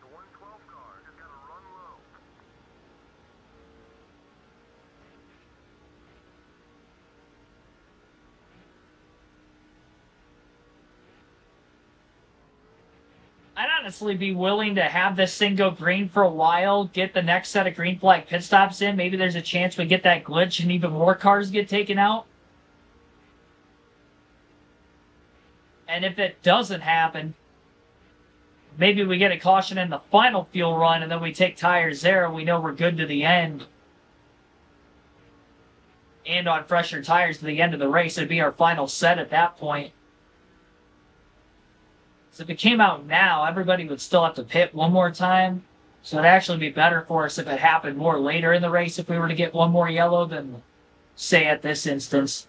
The 112 car has got to run low. I'd honestly be willing to have this thing go green for a while, get the next set of green flag pit stops in. Maybe there's a chance we get that glitch and even more cars get taken out. And if it doesn't happen, maybe we get a caution in the final fuel run and then we take tires there and we know we're good to the end. And on fresher tires to the end of the race, it'd be our final set at that point. So if it came out now, everybody would still have to pit one more time. So it'd actually be better for us if it happened more later in the race if we were to get one more yellow than, say, at this instance.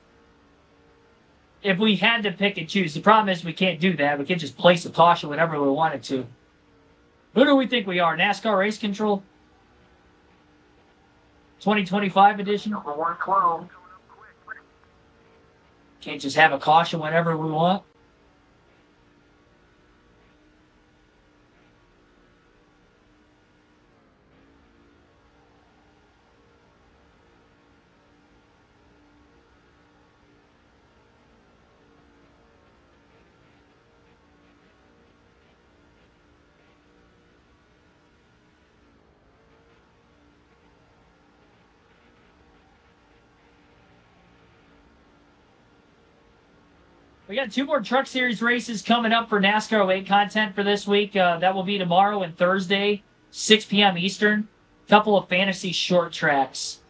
If we had to pick and choose, the problem is we can't do that. We can't just place a caution whenever we wanted to. Who do we think we are? NASCAR Race Control? 2025 edition? Number 112. Can't just have a caution whenever we want? We got 2 more Truck Series races coming up for NASCAR 08 content for this week. That will be tomorrow and Thursday, 6 p.m. Eastern. Couple of fantasy short tracks.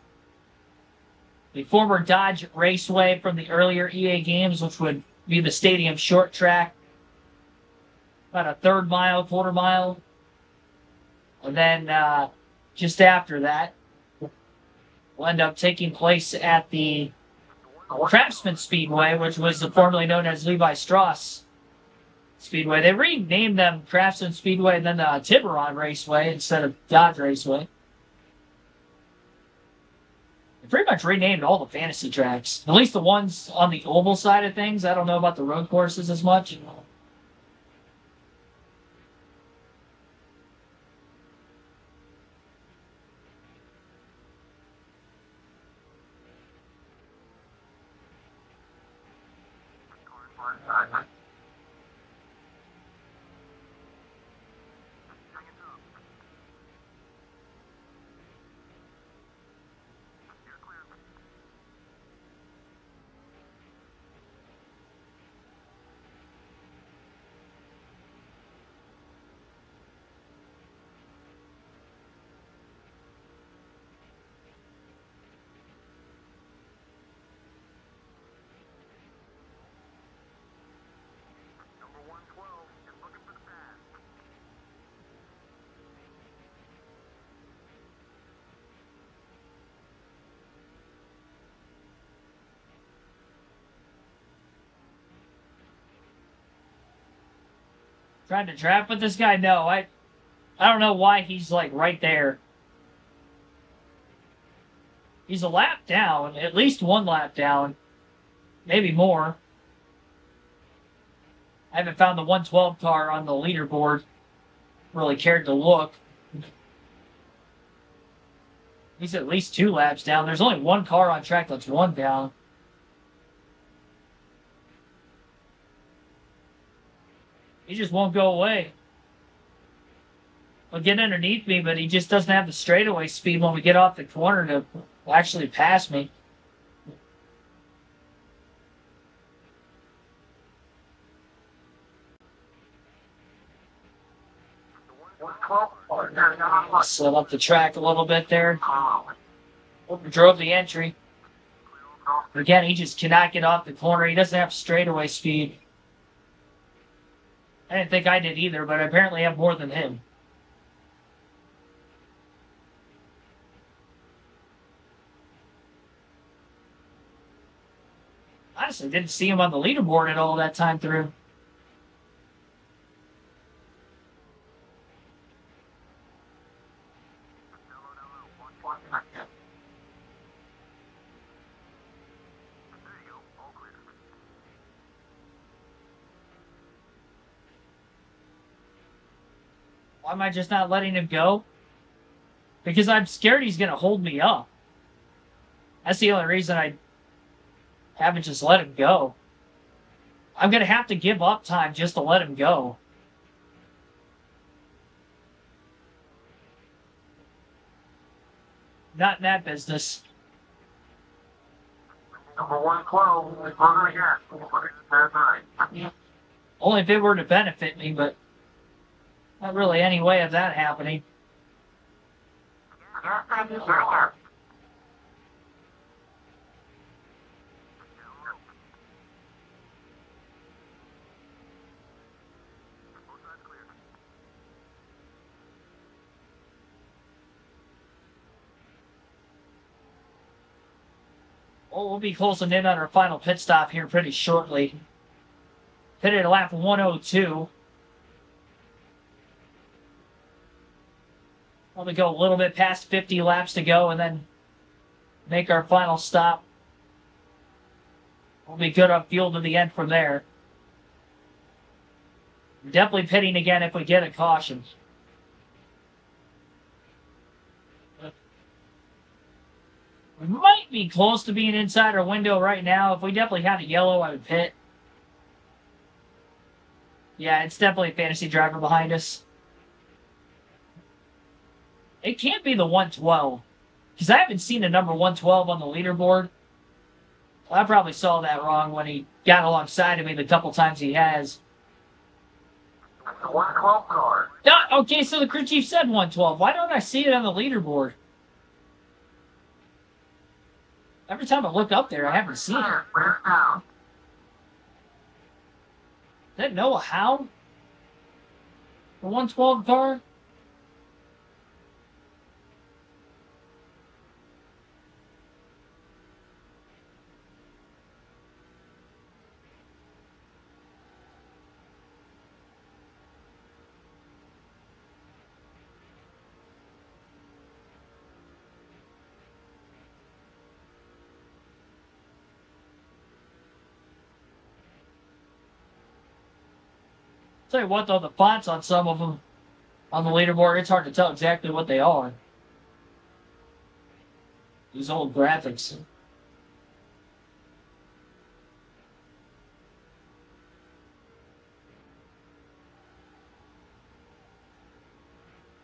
The former Dodge Raceway from the earlier EA games, which would be the stadium short track. About a third mile, quarter mile. And then just after that, will end up taking place at the Craftsman Speedway, which was formerly known as Levi Strauss Speedway. They renamed them Craftsman Speedway and then the Tiburon Raceway instead of Dodge Raceway. They pretty much renamed all the fantasy tracks. At least the ones on the oval side of things. I don't know about the road courses as much. Number 112 is looking for the pass. Trying to trap with this guy? No, I don't know why he's like right there. He's a lap down, at least 1 lap down, maybe more. I haven't found the 112 car on the leaderboard. really cared to look. He's at least 2 laps down. There's only one car on track that's 1 down. He just won't go away. He'll get underneath me, but he just doesn't have the straightaway speed when we get off the corner to actually pass me. Slid up the track a little bit there. Drove the entry. Again, he just cannot get off the corner. He doesn't have straightaway speed. I didn't think I did either, but I apparently have more than him. Honestly, didn't see him on the leaderboard at all that time through. Why am I just not letting him go? Because I'm scared he's going to hold me up. That's the only reason I haven't just let him go. I'm going to have to give up time just to let him go. Not in that business. Number 112. Only if it were to benefit me, but not really any way of that happening. Well, we'll be closing in on our final pit stop here pretty shortly. Pitted at lap 102. Probably go a little bit past 50 laps to go and then make our final stop. We'll be good on fuel to the end from there. Definitely pitting again if we get a caution. We might be close to being inside our window right now. If we definitely had a yellow, I would pit. Yeah, it's definitely a fantasy driver behind us. It can't be the 112. Because I haven't seen the number 112 on the leaderboard. Well, I probably saw that wrong when he got alongside of me the couple times he has. 112 car. Okay, so the crew chief said 112. Why don't I see it on the leaderboard? Every time I look up there, I haven't seen it. Is that Noah Howe? The 112 car? Tell you what, though, the fonts on some of them on the leaderboard, it's hard to tell exactly what they are. These old graphics.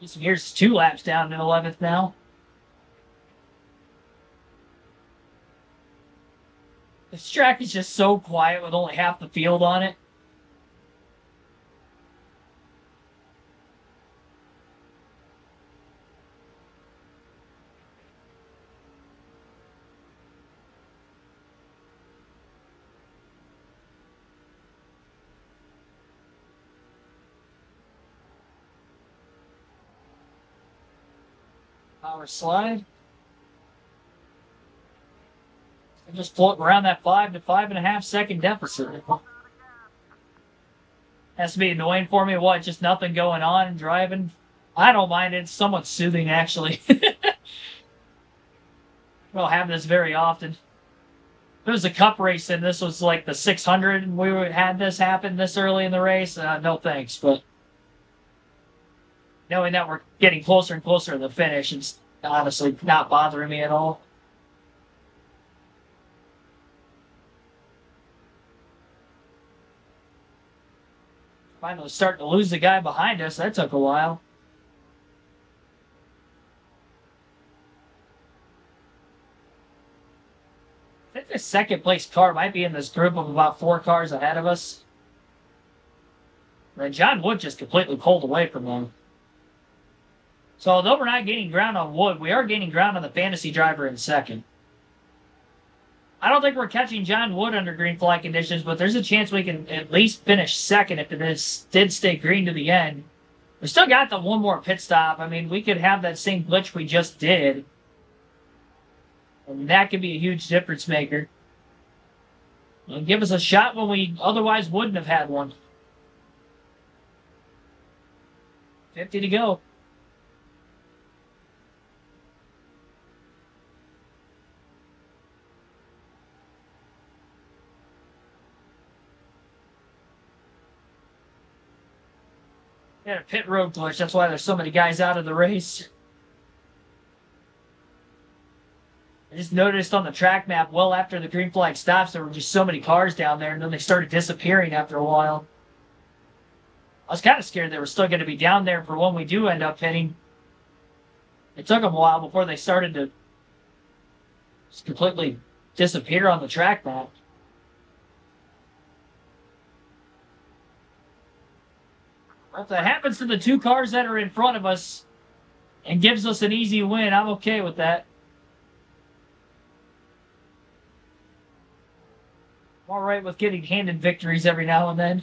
Here's 2 laps down to 11th now. This track is just so quiet with only half the field on it. Power slide. And just floating around that 5 to 5.5 second deficit. Has to be annoying for me. What? Just nothing going on and driving? I don't mind it. It's somewhat soothing, actually. We don't have this very often. If it was a cup race and this was like the 600 and we had this happen this early in the race, no thanks. But Knowing that we're getting closer and closer to the finish, it's honestly not bothering me at all. Finally starting to lose the guy behind us. That took a while. I think the second place car might be in this group of about 4 cars ahead of us. And John Wood just completely pulled away from them. So although we're not gaining ground on Wood, we are gaining ground on the fantasy driver in second. I don't think we're catching John Wood under green flag conditions, but there's a chance we can at least finish second if it did stay green to the end. We still got the one more pit stop. I mean, we could have that same glitch we just did. And that could be a huge difference maker. It'll give us a shot when we otherwise wouldn't have had one. 50 to go. Yeah, a pit road glitch. That's why there's so many guys out of the race. I just noticed on the track map, well after the green flag stops, there were just so many cars down there, and then they started disappearing after a while. I was kind of scared they were still going to be down there for when we do end up hitting. It took them a while before they started to just completely disappear on the track map. Well, if that happens to the 2 cars that are in front of us and gives us an easy win, I'm okay with that. I'm all right with getting handed victories every now and then.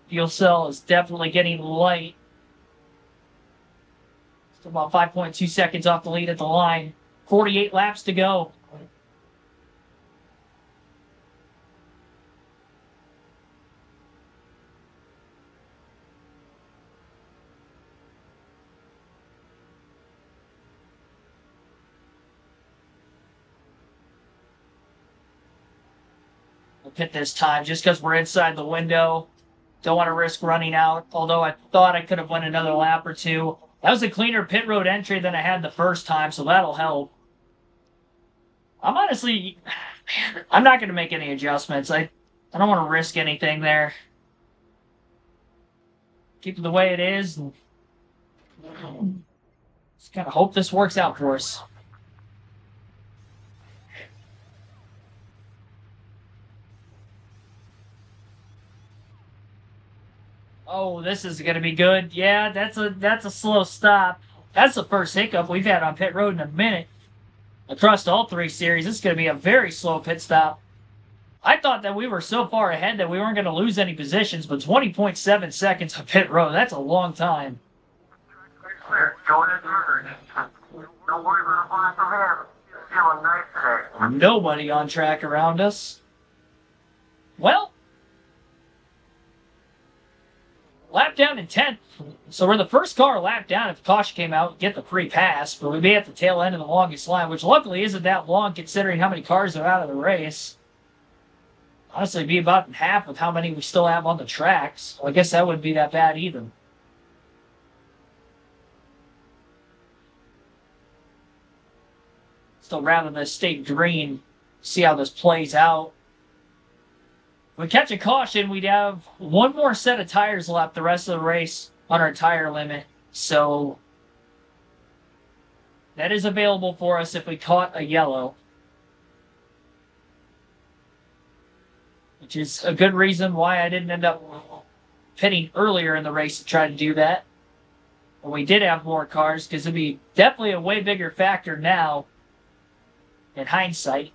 Fuel cell is definitely getting light. Still about 5.2 seconds off the lead at the line. 48 laps to go. We'll pit this time just because we're inside the window. Don't want to risk running out, although I thought I could have won another lap or 2. That was a cleaner pit road entry than I had the first time, so that'll help. I'm honestly... Man, I'm not going to make any adjustments. I don't want to risk anything there. Keep it the way it is. And just kind of hope this works out for us. Oh, this is going to be good. Yeah, that's a slow stop. That's the first hiccup we've had on pit road in a minute. Across all 3 series, this is going to be a very slow pit stop. I thought that we were so far ahead that we weren't going to lose any positions, but 20.7 seconds on pit road, that's a long time. Nobody on track around us. Well, lap down in 10th. So we're the first car lap down if the caution came out and get the free pass, but we'd be at the tail end of the longest line, which luckily isn't that long considering how many cars are out of the race. Honestly, it'd be about half of how many we still have on the tracks. So I guess that wouldn't be that bad either. Still rather than stay green, see how this plays out. If we catch a caution, we'd have 1 more set of tires left the rest of the race on our tire limit. So that is available for us if we caught a yellow. Which is a good reason why I didn't end up pitting earlier in the race to try to do that. But we did have more cars because it'd be definitely a way bigger factor now in hindsight.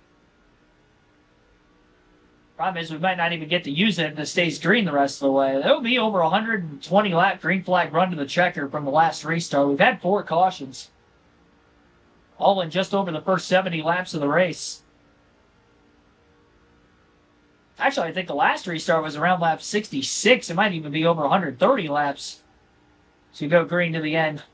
Problem is we might not even get to use it if it stays green the rest of the way. That would be over 120 lap green flag run to the checker from the last restart. We've had 4 cautions. All in just over the first 70 laps of the race. Actually, I think the last restart was around lap 66. It might even be over 130 laps. So you go green to the end.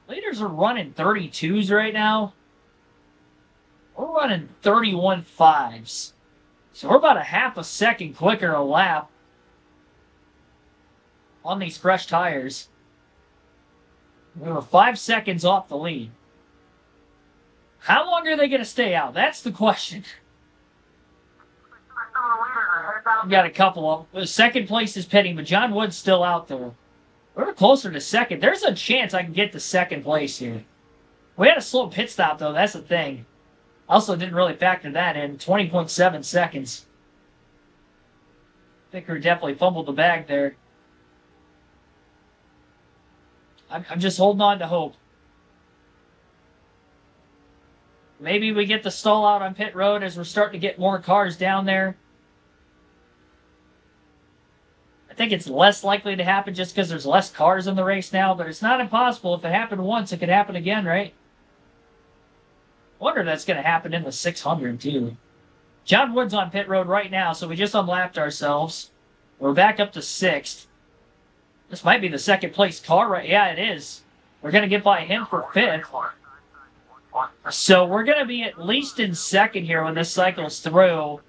Leaders are running 32s right now. We're running 31.5s. So we're about a half a second quicker a lap on these fresh tires. We were 5 seconds off the lead. How long are they going to stay out? That's the question. We got a couple of them. Second place is pitting, but John Wood's still out there. We're closer to second. There's a chance I can get to second place here. We had a slow pit stop, though. That's the thing. Also didn't really factor that in. 20.7 seconds. Vicker definitely fumbled the bag there. I'm just holding on to hope. Maybe we get the stall out on pit road as we're starting to get more cars down there. I think it's less likely to happen just because there's less cars in the race now, but it's not impossible. If it happened once, it could happen again, right? I wonder if that's going to happen in the 600, too. John Wood's on pit road right now, so we just unlapped ourselves. We're back up to 6th. This might be the second place car, right? Yeah, it is. We're going to get by him for 5th. So we're going to be at least in second here when this cycles through.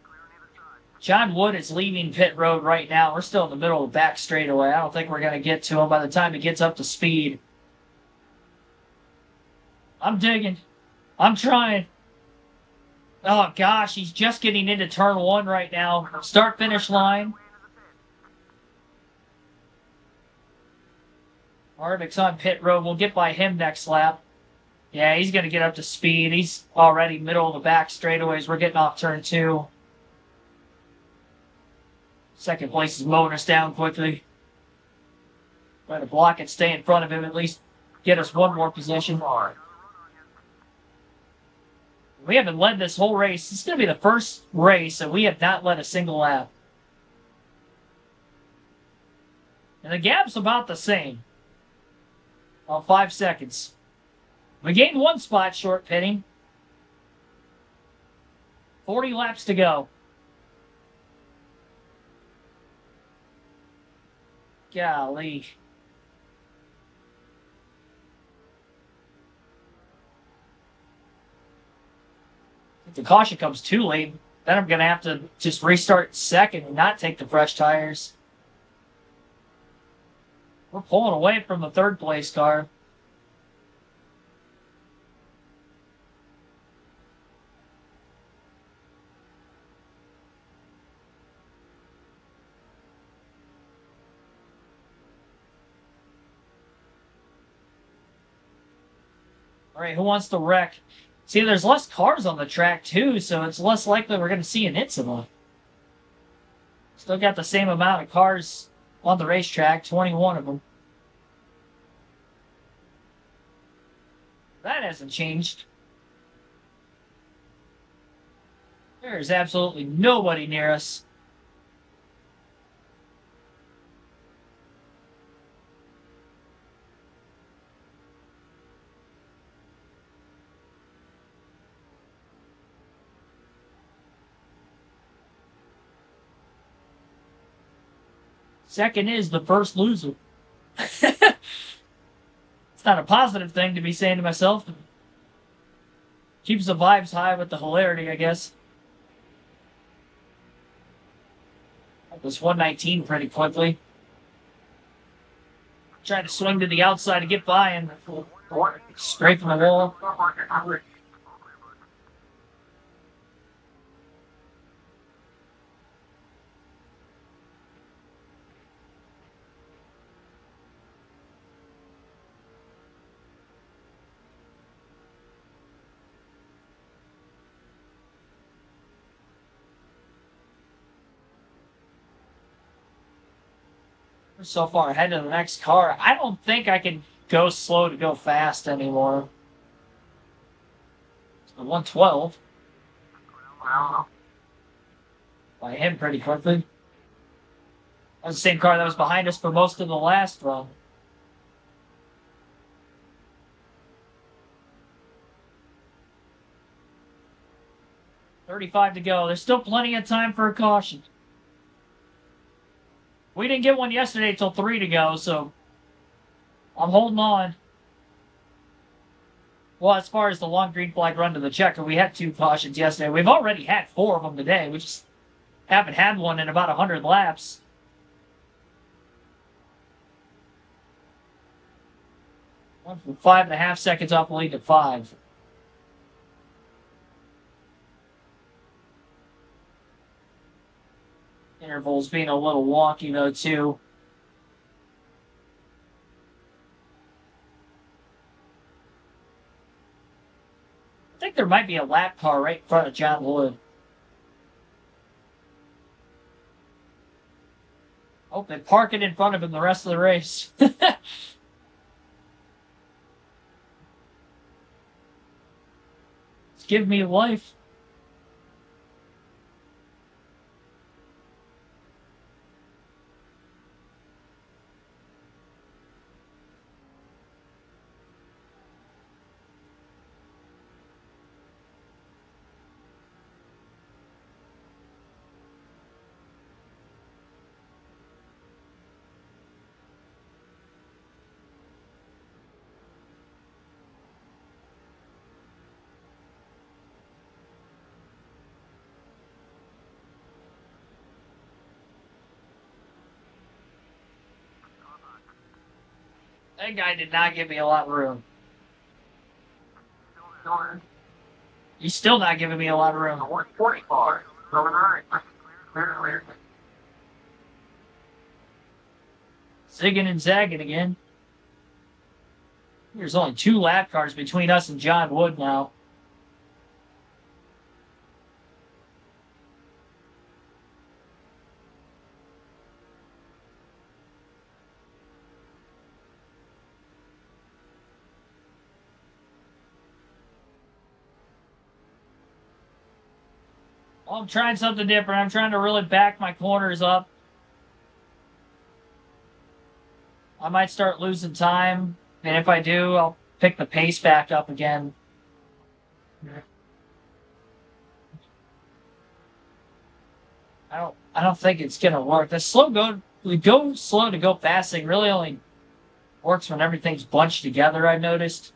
John Wood is leaving pit road right now. We're still in the middle of the back straightaway. I don't think we're going to get to him by the time he gets up to speed. I'm digging. I'm trying. Oh, gosh, he's just getting into turn 1 right now. Start-finish line. Harvick's on pit road. We'll get by him next lap. Yeah, he's going to get up to speed. He's already middle of the back straightaways. We're getting off turn 2. Second place is mowing us down quickly. Try to block it, stay in front of him, at least get us one more position. We haven't led this whole race. This is going to be the first race that we have not led a single lap. And the gap's about the same. 5 seconds. We gained 1 spot short pitting. 40 laps to go. Golly. If the caution comes too late, then I'm going to have to just restart second and not take the fresh tires. We're pulling away from the third place car. All right, who wants to wreck? See, there's less cars on the track, too, so it's less likely we're going to see an incident. Still got the same amount of cars on the racetrack, 21 of them. That hasn't changed. There's absolutely nobody near us. Second is the first loser. It's not a positive thing to be saying to myself. Keeps the vibes high with the hilarity, I guess. That was 119 pretty quickly. Trying to swing to the outside to get by and scraping the wall. We're so far ahead of the next car. I don't think I can go slow to go fast anymore. It's the 112. By him pretty quickly. That was the same car that was behind us for most of the last run. $35 to go. There's still plenty of time for a caution. We didn't get one yesterday till 3 to go, so I'm holding on. Well, as far as the long green flag run to the checker, we had 2 cautions yesterday. We've already had 4 of them today. We just haven't had one in about 100 laps. Went from 5.5 seconds off the lead to 5. Intervals being a little wonky, though, too. I think there might be a lap car right in front of John Wood. Oh, they park it in front of him the rest of the race. Give me life. That guy did not give me a lot of room. He's still not giving me a lot of room. 145. Zigging and zagging again. There's only 2 lap cars between us and John Wood now. Well, I'm trying something different. I'm trying to really back my corners up. I might start losing time, and if I do, I'll pick the pace back up again. I don't think it's gonna work. We go slow to go fast thing really only works when everything's bunched together, I've noticed.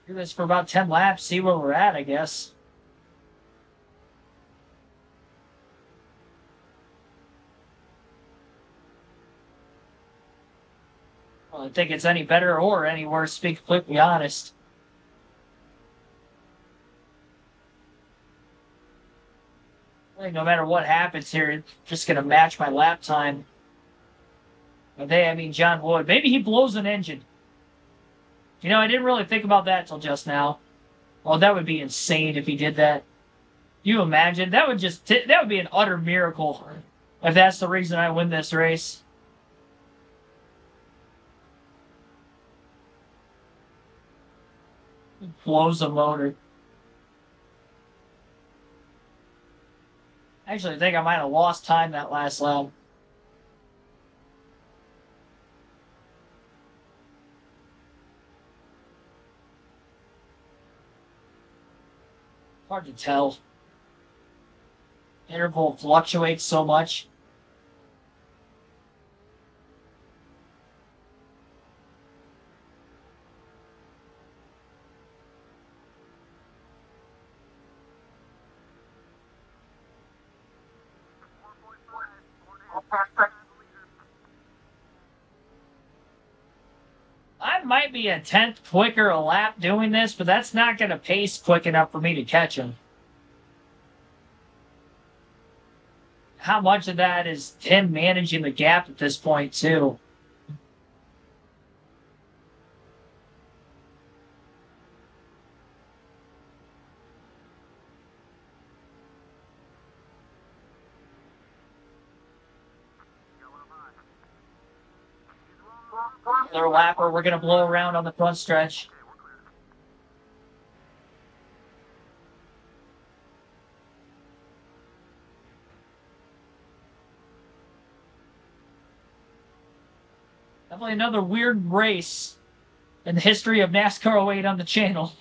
Do this for about 10 laps, see where we're at, I guess. Well, I think it's any better or any worse, to be completely honest. I think no matter what happens here, it's just going to match my lap time. By they, I mean John Wood. Maybe he blows an engine. You know, I didn't really think about that till just now. Well, that would be insane if he did that. You imagine? That would be an utter miracle if that's the reason I win this race. He blows the motor. Actually, I think I might have lost time that last lap. Hard to tell. Interval fluctuates so much. I might be a 10th quicker a lap doing this, but that's not going to pace quick enough for me to catch him. How much of that is him managing the gap at this point, too? Another lapper. We're going to blow around on the front stretch. Definitely another weird race. in the history of NASCAR 08 on the channel.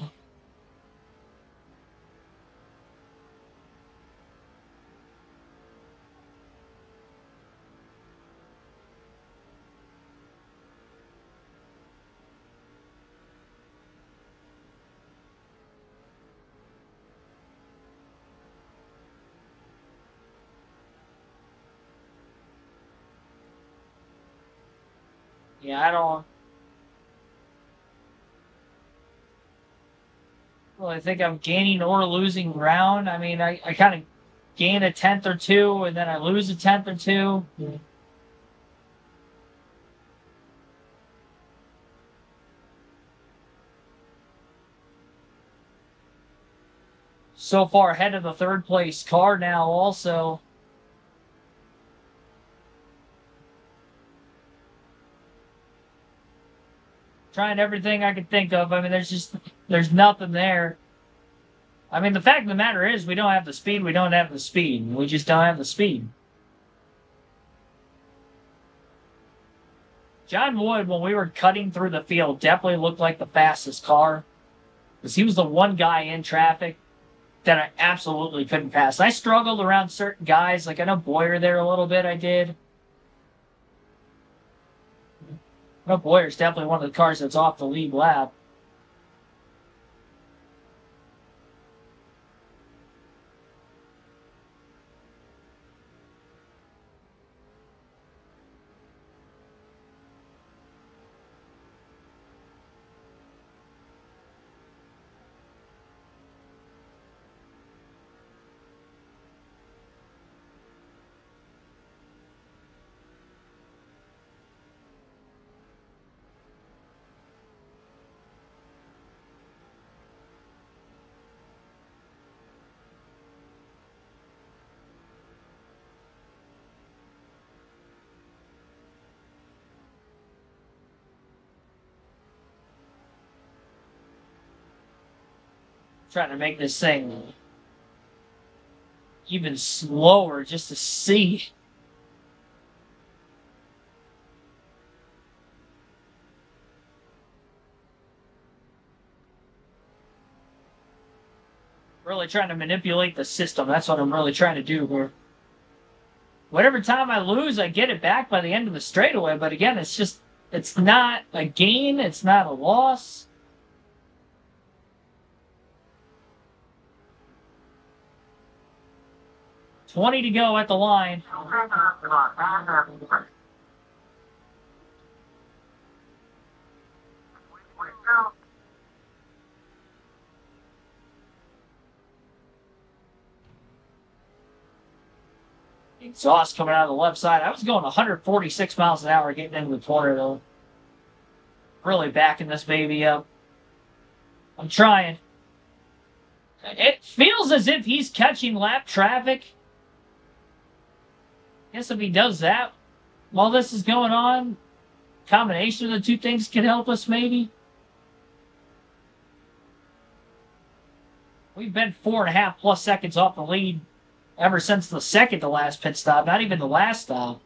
Yeah, I don't really think I'm gaining or losing ground. I mean, I kind of gain a tenth or two, and then I lose a tenth or two. Yeah. So far ahead of the third place car now also. Trying everything I could think of. I mean, there's nothing there. I mean, the fact of the matter is we don't have the speed. We don't have the speed. We just don't have the speed. John Wood, when we were cutting through the field, definitely looked like the fastest car. Because he was the one guy in traffic that I absolutely couldn't pass. I struggled around certain guys. Like, I know Boyer there a little bit, I did. I know Boyer's definitely one of the cars that's off the lead lap. Trying to make this thing even slower just to see. Really trying to manipulate the system. That's what I'm really trying to do here. Whatever time I lose, I get it back by the end of the straightaway. But again, it's not a gain. It's not a loss. $20 to go at the line. Exhaust coming out of the left side. I was going 146 miles an hour getting into the corner, though. Really backing this baby up. I'm trying. It feels as if he's catching lap traffic. Guess if he does that while this is going on, combination of the two things can help us, maybe. We've been 4.5+ seconds off the lead ever since the second to last pit stop, not even the last stop.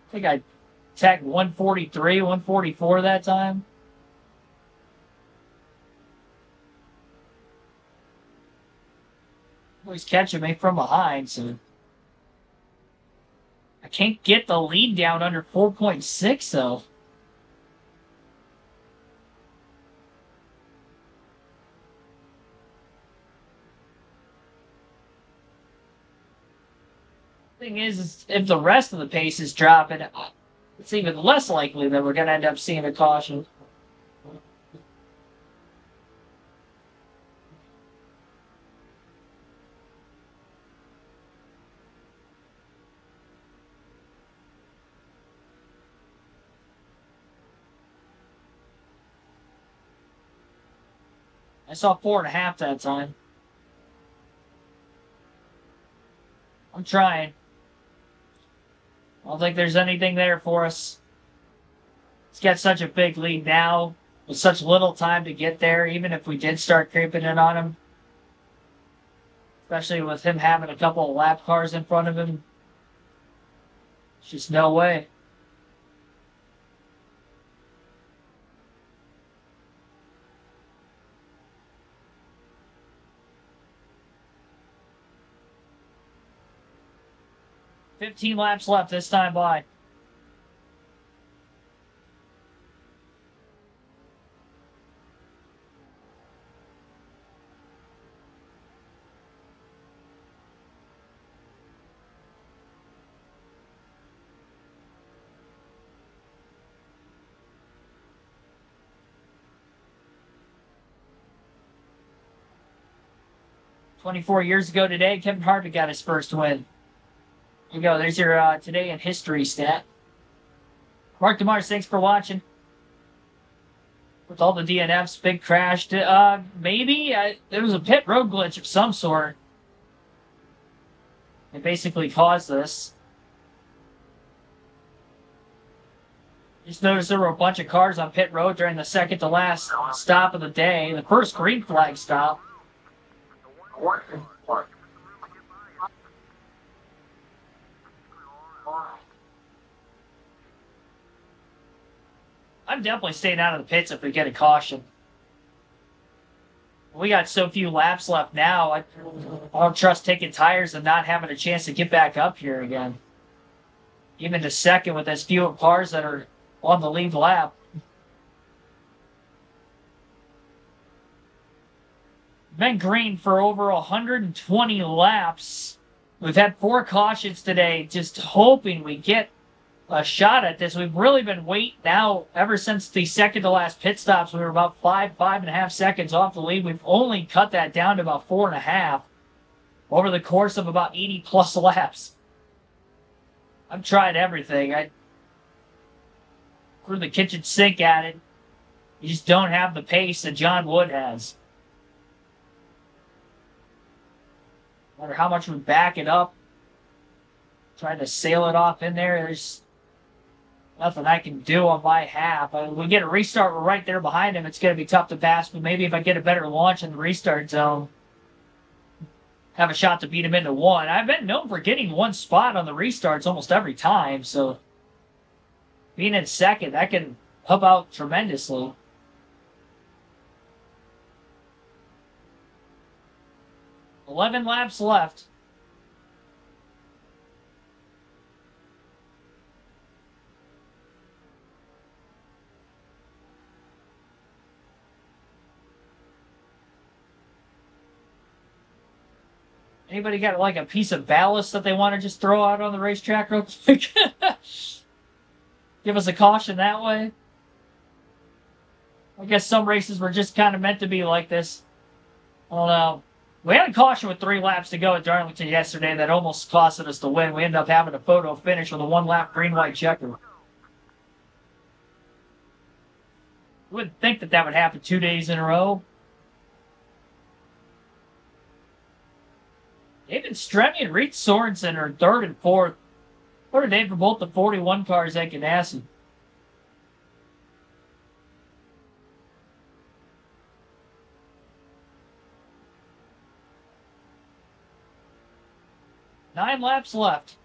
I think I tagged 143, 144 that time. He's catching me from behind, so I can't get the lead down under 4.6, though. Thing is if the rest of the pace is dropping, it's even less likely that we're going to end up seeing a caution. I saw 4.5 that time. I'm trying. I don't think there's anything there for us. He's got such a big lead now with such little time to get there, even if we did start creeping in on him. Especially with him having a couple of lap cars in front of him. There's just no way. "15 laps left this time by." "24 years ago today, Kevin Harvick got his first win." There you go. There's your today in history stat. Mark DeMars, thanks for watching. With all the DNFs, big crash. Maybe there was a pit road glitch of some sort. It basically caused this. Just noticed there were a bunch of cars on pit road during the second to last stop of the day. The first green flag stop. I'm definitely staying out of the pits if we get a caution. We got so few laps left now, I don't trust taking tires and not having a chance to get back up here again. Even to second with as few cars that are on the lead lap. Been green for over 120 laps. We've had 4 cautions today, just hoping we get a shot at this. We've really been waiting now ever since the second to last pit stops. We were about 5.5 seconds off the lead. We've only cut that down to about 4.5 over the course of about 80 plus laps. I've tried everything. I threw the kitchen sink at it. You just don't have the pace that John Wood has. No matter how much we back it up, trying to sail it off in there, there's nothing I can do on my half. We get a restart, we're right there behind him. It's going to be tough to pass, but maybe if I get a better launch in the restart zone, have a shot to beat him into 1. I've been known for getting 1 spot on the restarts almost every time, so being in second, that can help out tremendously. "11 laps left." Anybody got like a piece of ballast that they want to just throw out on the racetrack real quick? Give us a caution that way. I guess some races were just kind of meant to be like this. I don't know. We had a caution with 3 laps to go at Darlington yesterday that almost costed us the win. We ended up having a photo finish with a 1-lap green-white checker. You wouldn't think that would happen 2 days in a row. David Stremme and Reed Sorensen are 3rd and 4th. What a day for both the 41 cars at Ganassi. Nine laps left.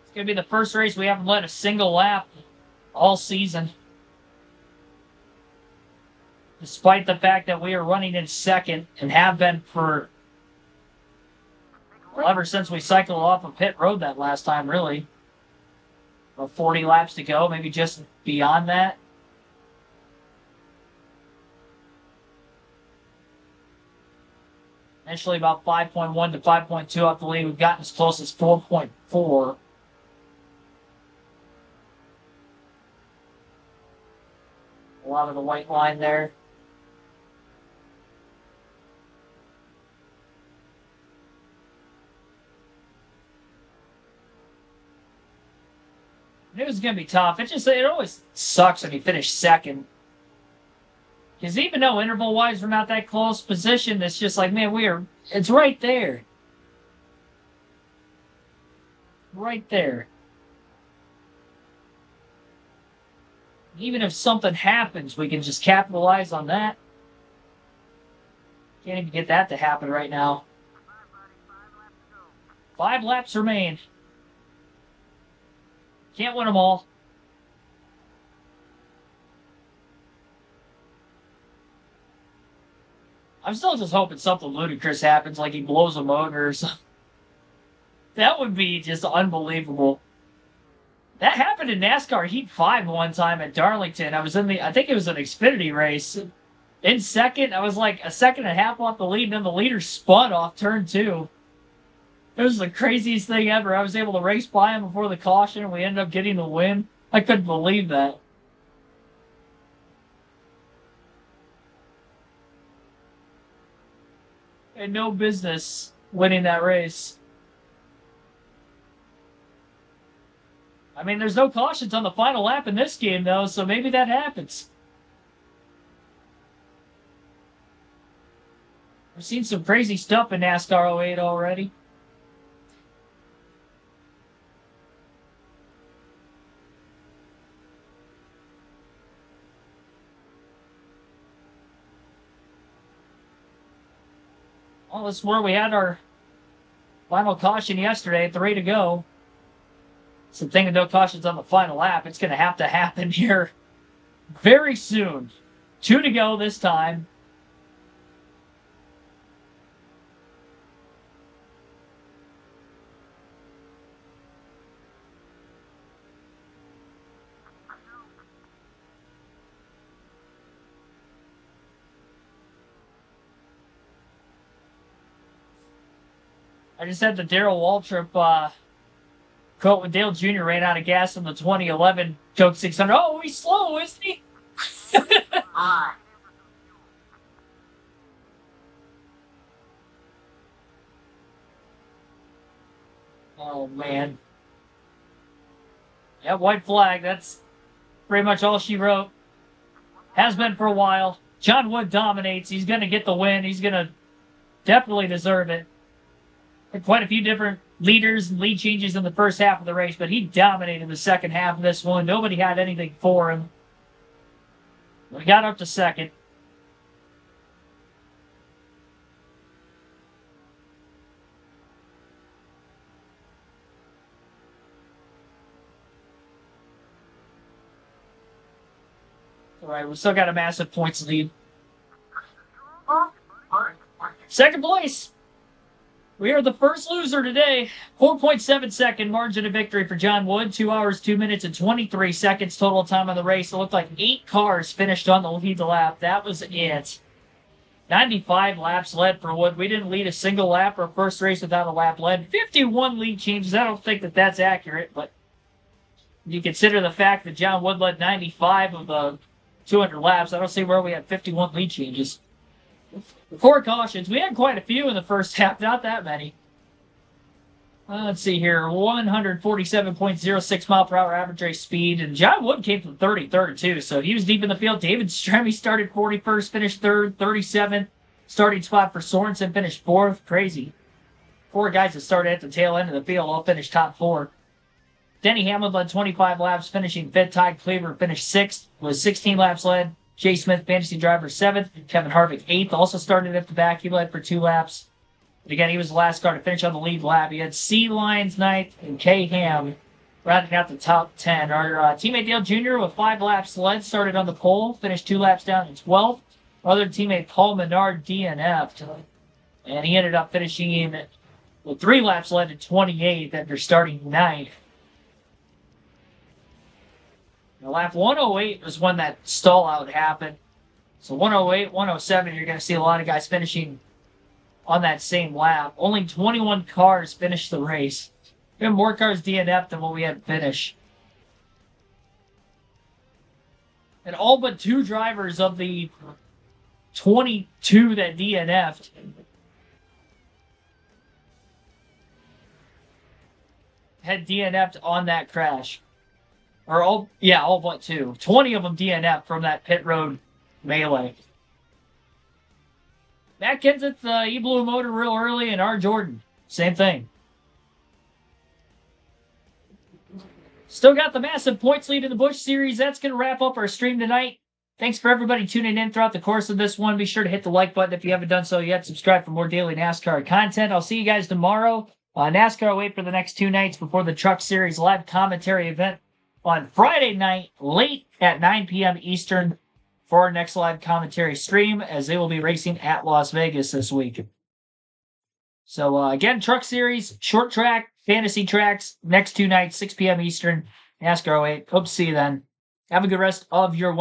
It's going to be the first race we haven't led a single lap all season. Despite the fact that we are running in second and have been for, well, ever since we cycled off of pit road that last time, really. About 40 laps to go, maybe just beyond that. Initially about 5.1 to 5.2 off the lead. We've gotten as close as 4.4. A lot of the white line there. It was going to be tough. It always sucks when you finish second. Because even though interval-wise we're not that close position, it's just like, man, it's right there. Right there. Even if something happens, we can just capitalize on that. Can't even get that to happen right now. 5 laps remain. Can't win them all. I'm still just hoping something ludicrous happens, like he blows a motor or something. That would be just unbelievable. That happened in NASCAR Heat 5 one time at Darlington. I think it was an Xfinity race. In second, I was like a second and a half off the lead, and then the leader spun off turn 2. It was the craziest thing ever. I was able to race by him before the caution, and we ended up getting the win. I couldn't believe that. Had no business winning that race. I mean, there's no cautions on the final lap in this game, though, so maybe that happens. We've seen some crazy stuff in NASCAR 08 already. Well, this is where we had our final caution yesterday at 3 to go. It's the thing with no cautions on the final lap. It's going to happen here very soon. 2 to go this time. I just had the Darrell Waltrip quote when Dale Jr. ran out of gas in the 2011 Coke 600. Oh, he's slow, isn't he? Oh, man. Yeah, white flag. That's pretty much all she wrote. Has been for a while. John Wood dominates. He's going to get the win. He's going to definitely deserve it. Had quite a few different leaders and lead changes in the first half of the race, but he dominated the second half of this one. Nobody had anything for him. We got up to second. All right, we still got a massive points lead. Second place. We are the first loser today. 4.7 second margin of victory for John Wood. 2 hours, 2 minutes, and 23 seconds total time on the race. It looked like 8 cars finished on the lead lap. That was it. 95 laps led for Wood. We didn't lead a single lap or first race without a lap led. 51 lead changes. I don't think that that's accurate, but you consider the fact that John Wood led 95 of the 200 laps. I don't see where we had 51 lead changes. 4 cautions. We had quite a few in the first half, not that many. Let's see here. 147.06 mile per hour average race speed. And John Wood came from 33rd, too, so he was deep in the field. David Stremme started 41st, finished 3rd, 37th. Starting spot for Sorensen, finished 4th. Crazy. 4 guys that started at the tail end of the field all finished top 4. Denny Hamlin led 25 laps, finishing 5th. Ty Cleaver finished 6th, was 16 laps led. Jay Smith, fantasy driver, 7th. Kevin Harvick, 8th. Also started at the back. He led for 2 laps. But again, he was the last car to finish on the lead lap. He had C. Lyons 9th and K. Ham rounding out the top 10. Our teammate Dale Jr. with 5 laps led started on the pole, finished 2 laps down in 12th. Our other teammate Paul Menard DNF'd, and he ended up finishing with 3 laps led in 28th after starting 9th. Now, lap 108 was when that stall out happened. So 108, 107, you're going to see a lot of guys finishing on that same lap. Only 21 cars finished the race. We have more cars DNF'd than what we had finished. And all but 2 drivers of the 22 that DNF'd had DNF'd on that crash. Or all but 2. 20 of them DNF'd from that pit road melee. Matt Kenseth, he blew a motor real early, and R. Jordan, same thing. Still got the massive points lead in the Busch Series. That's going to wrap up our stream tonight. Thanks for everybody tuning in throughout the course of this one. Be sure to hit the like button if you haven't done so yet. Subscribe for more daily NASCAR content. I'll see you guys tomorrow. NASCAR will wait for the next 2 nights before the Truck Series live commentary event on Friday night, late at 9 p.m. Eastern, for our next live commentary stream, as they will be racing at Las Vegas this week. So, again, Truck Series, short track, fantasy tracks, next 2 nights, 6 p.m. Eastern, NASCAR 08. Hope to see you then. Have a good rest of your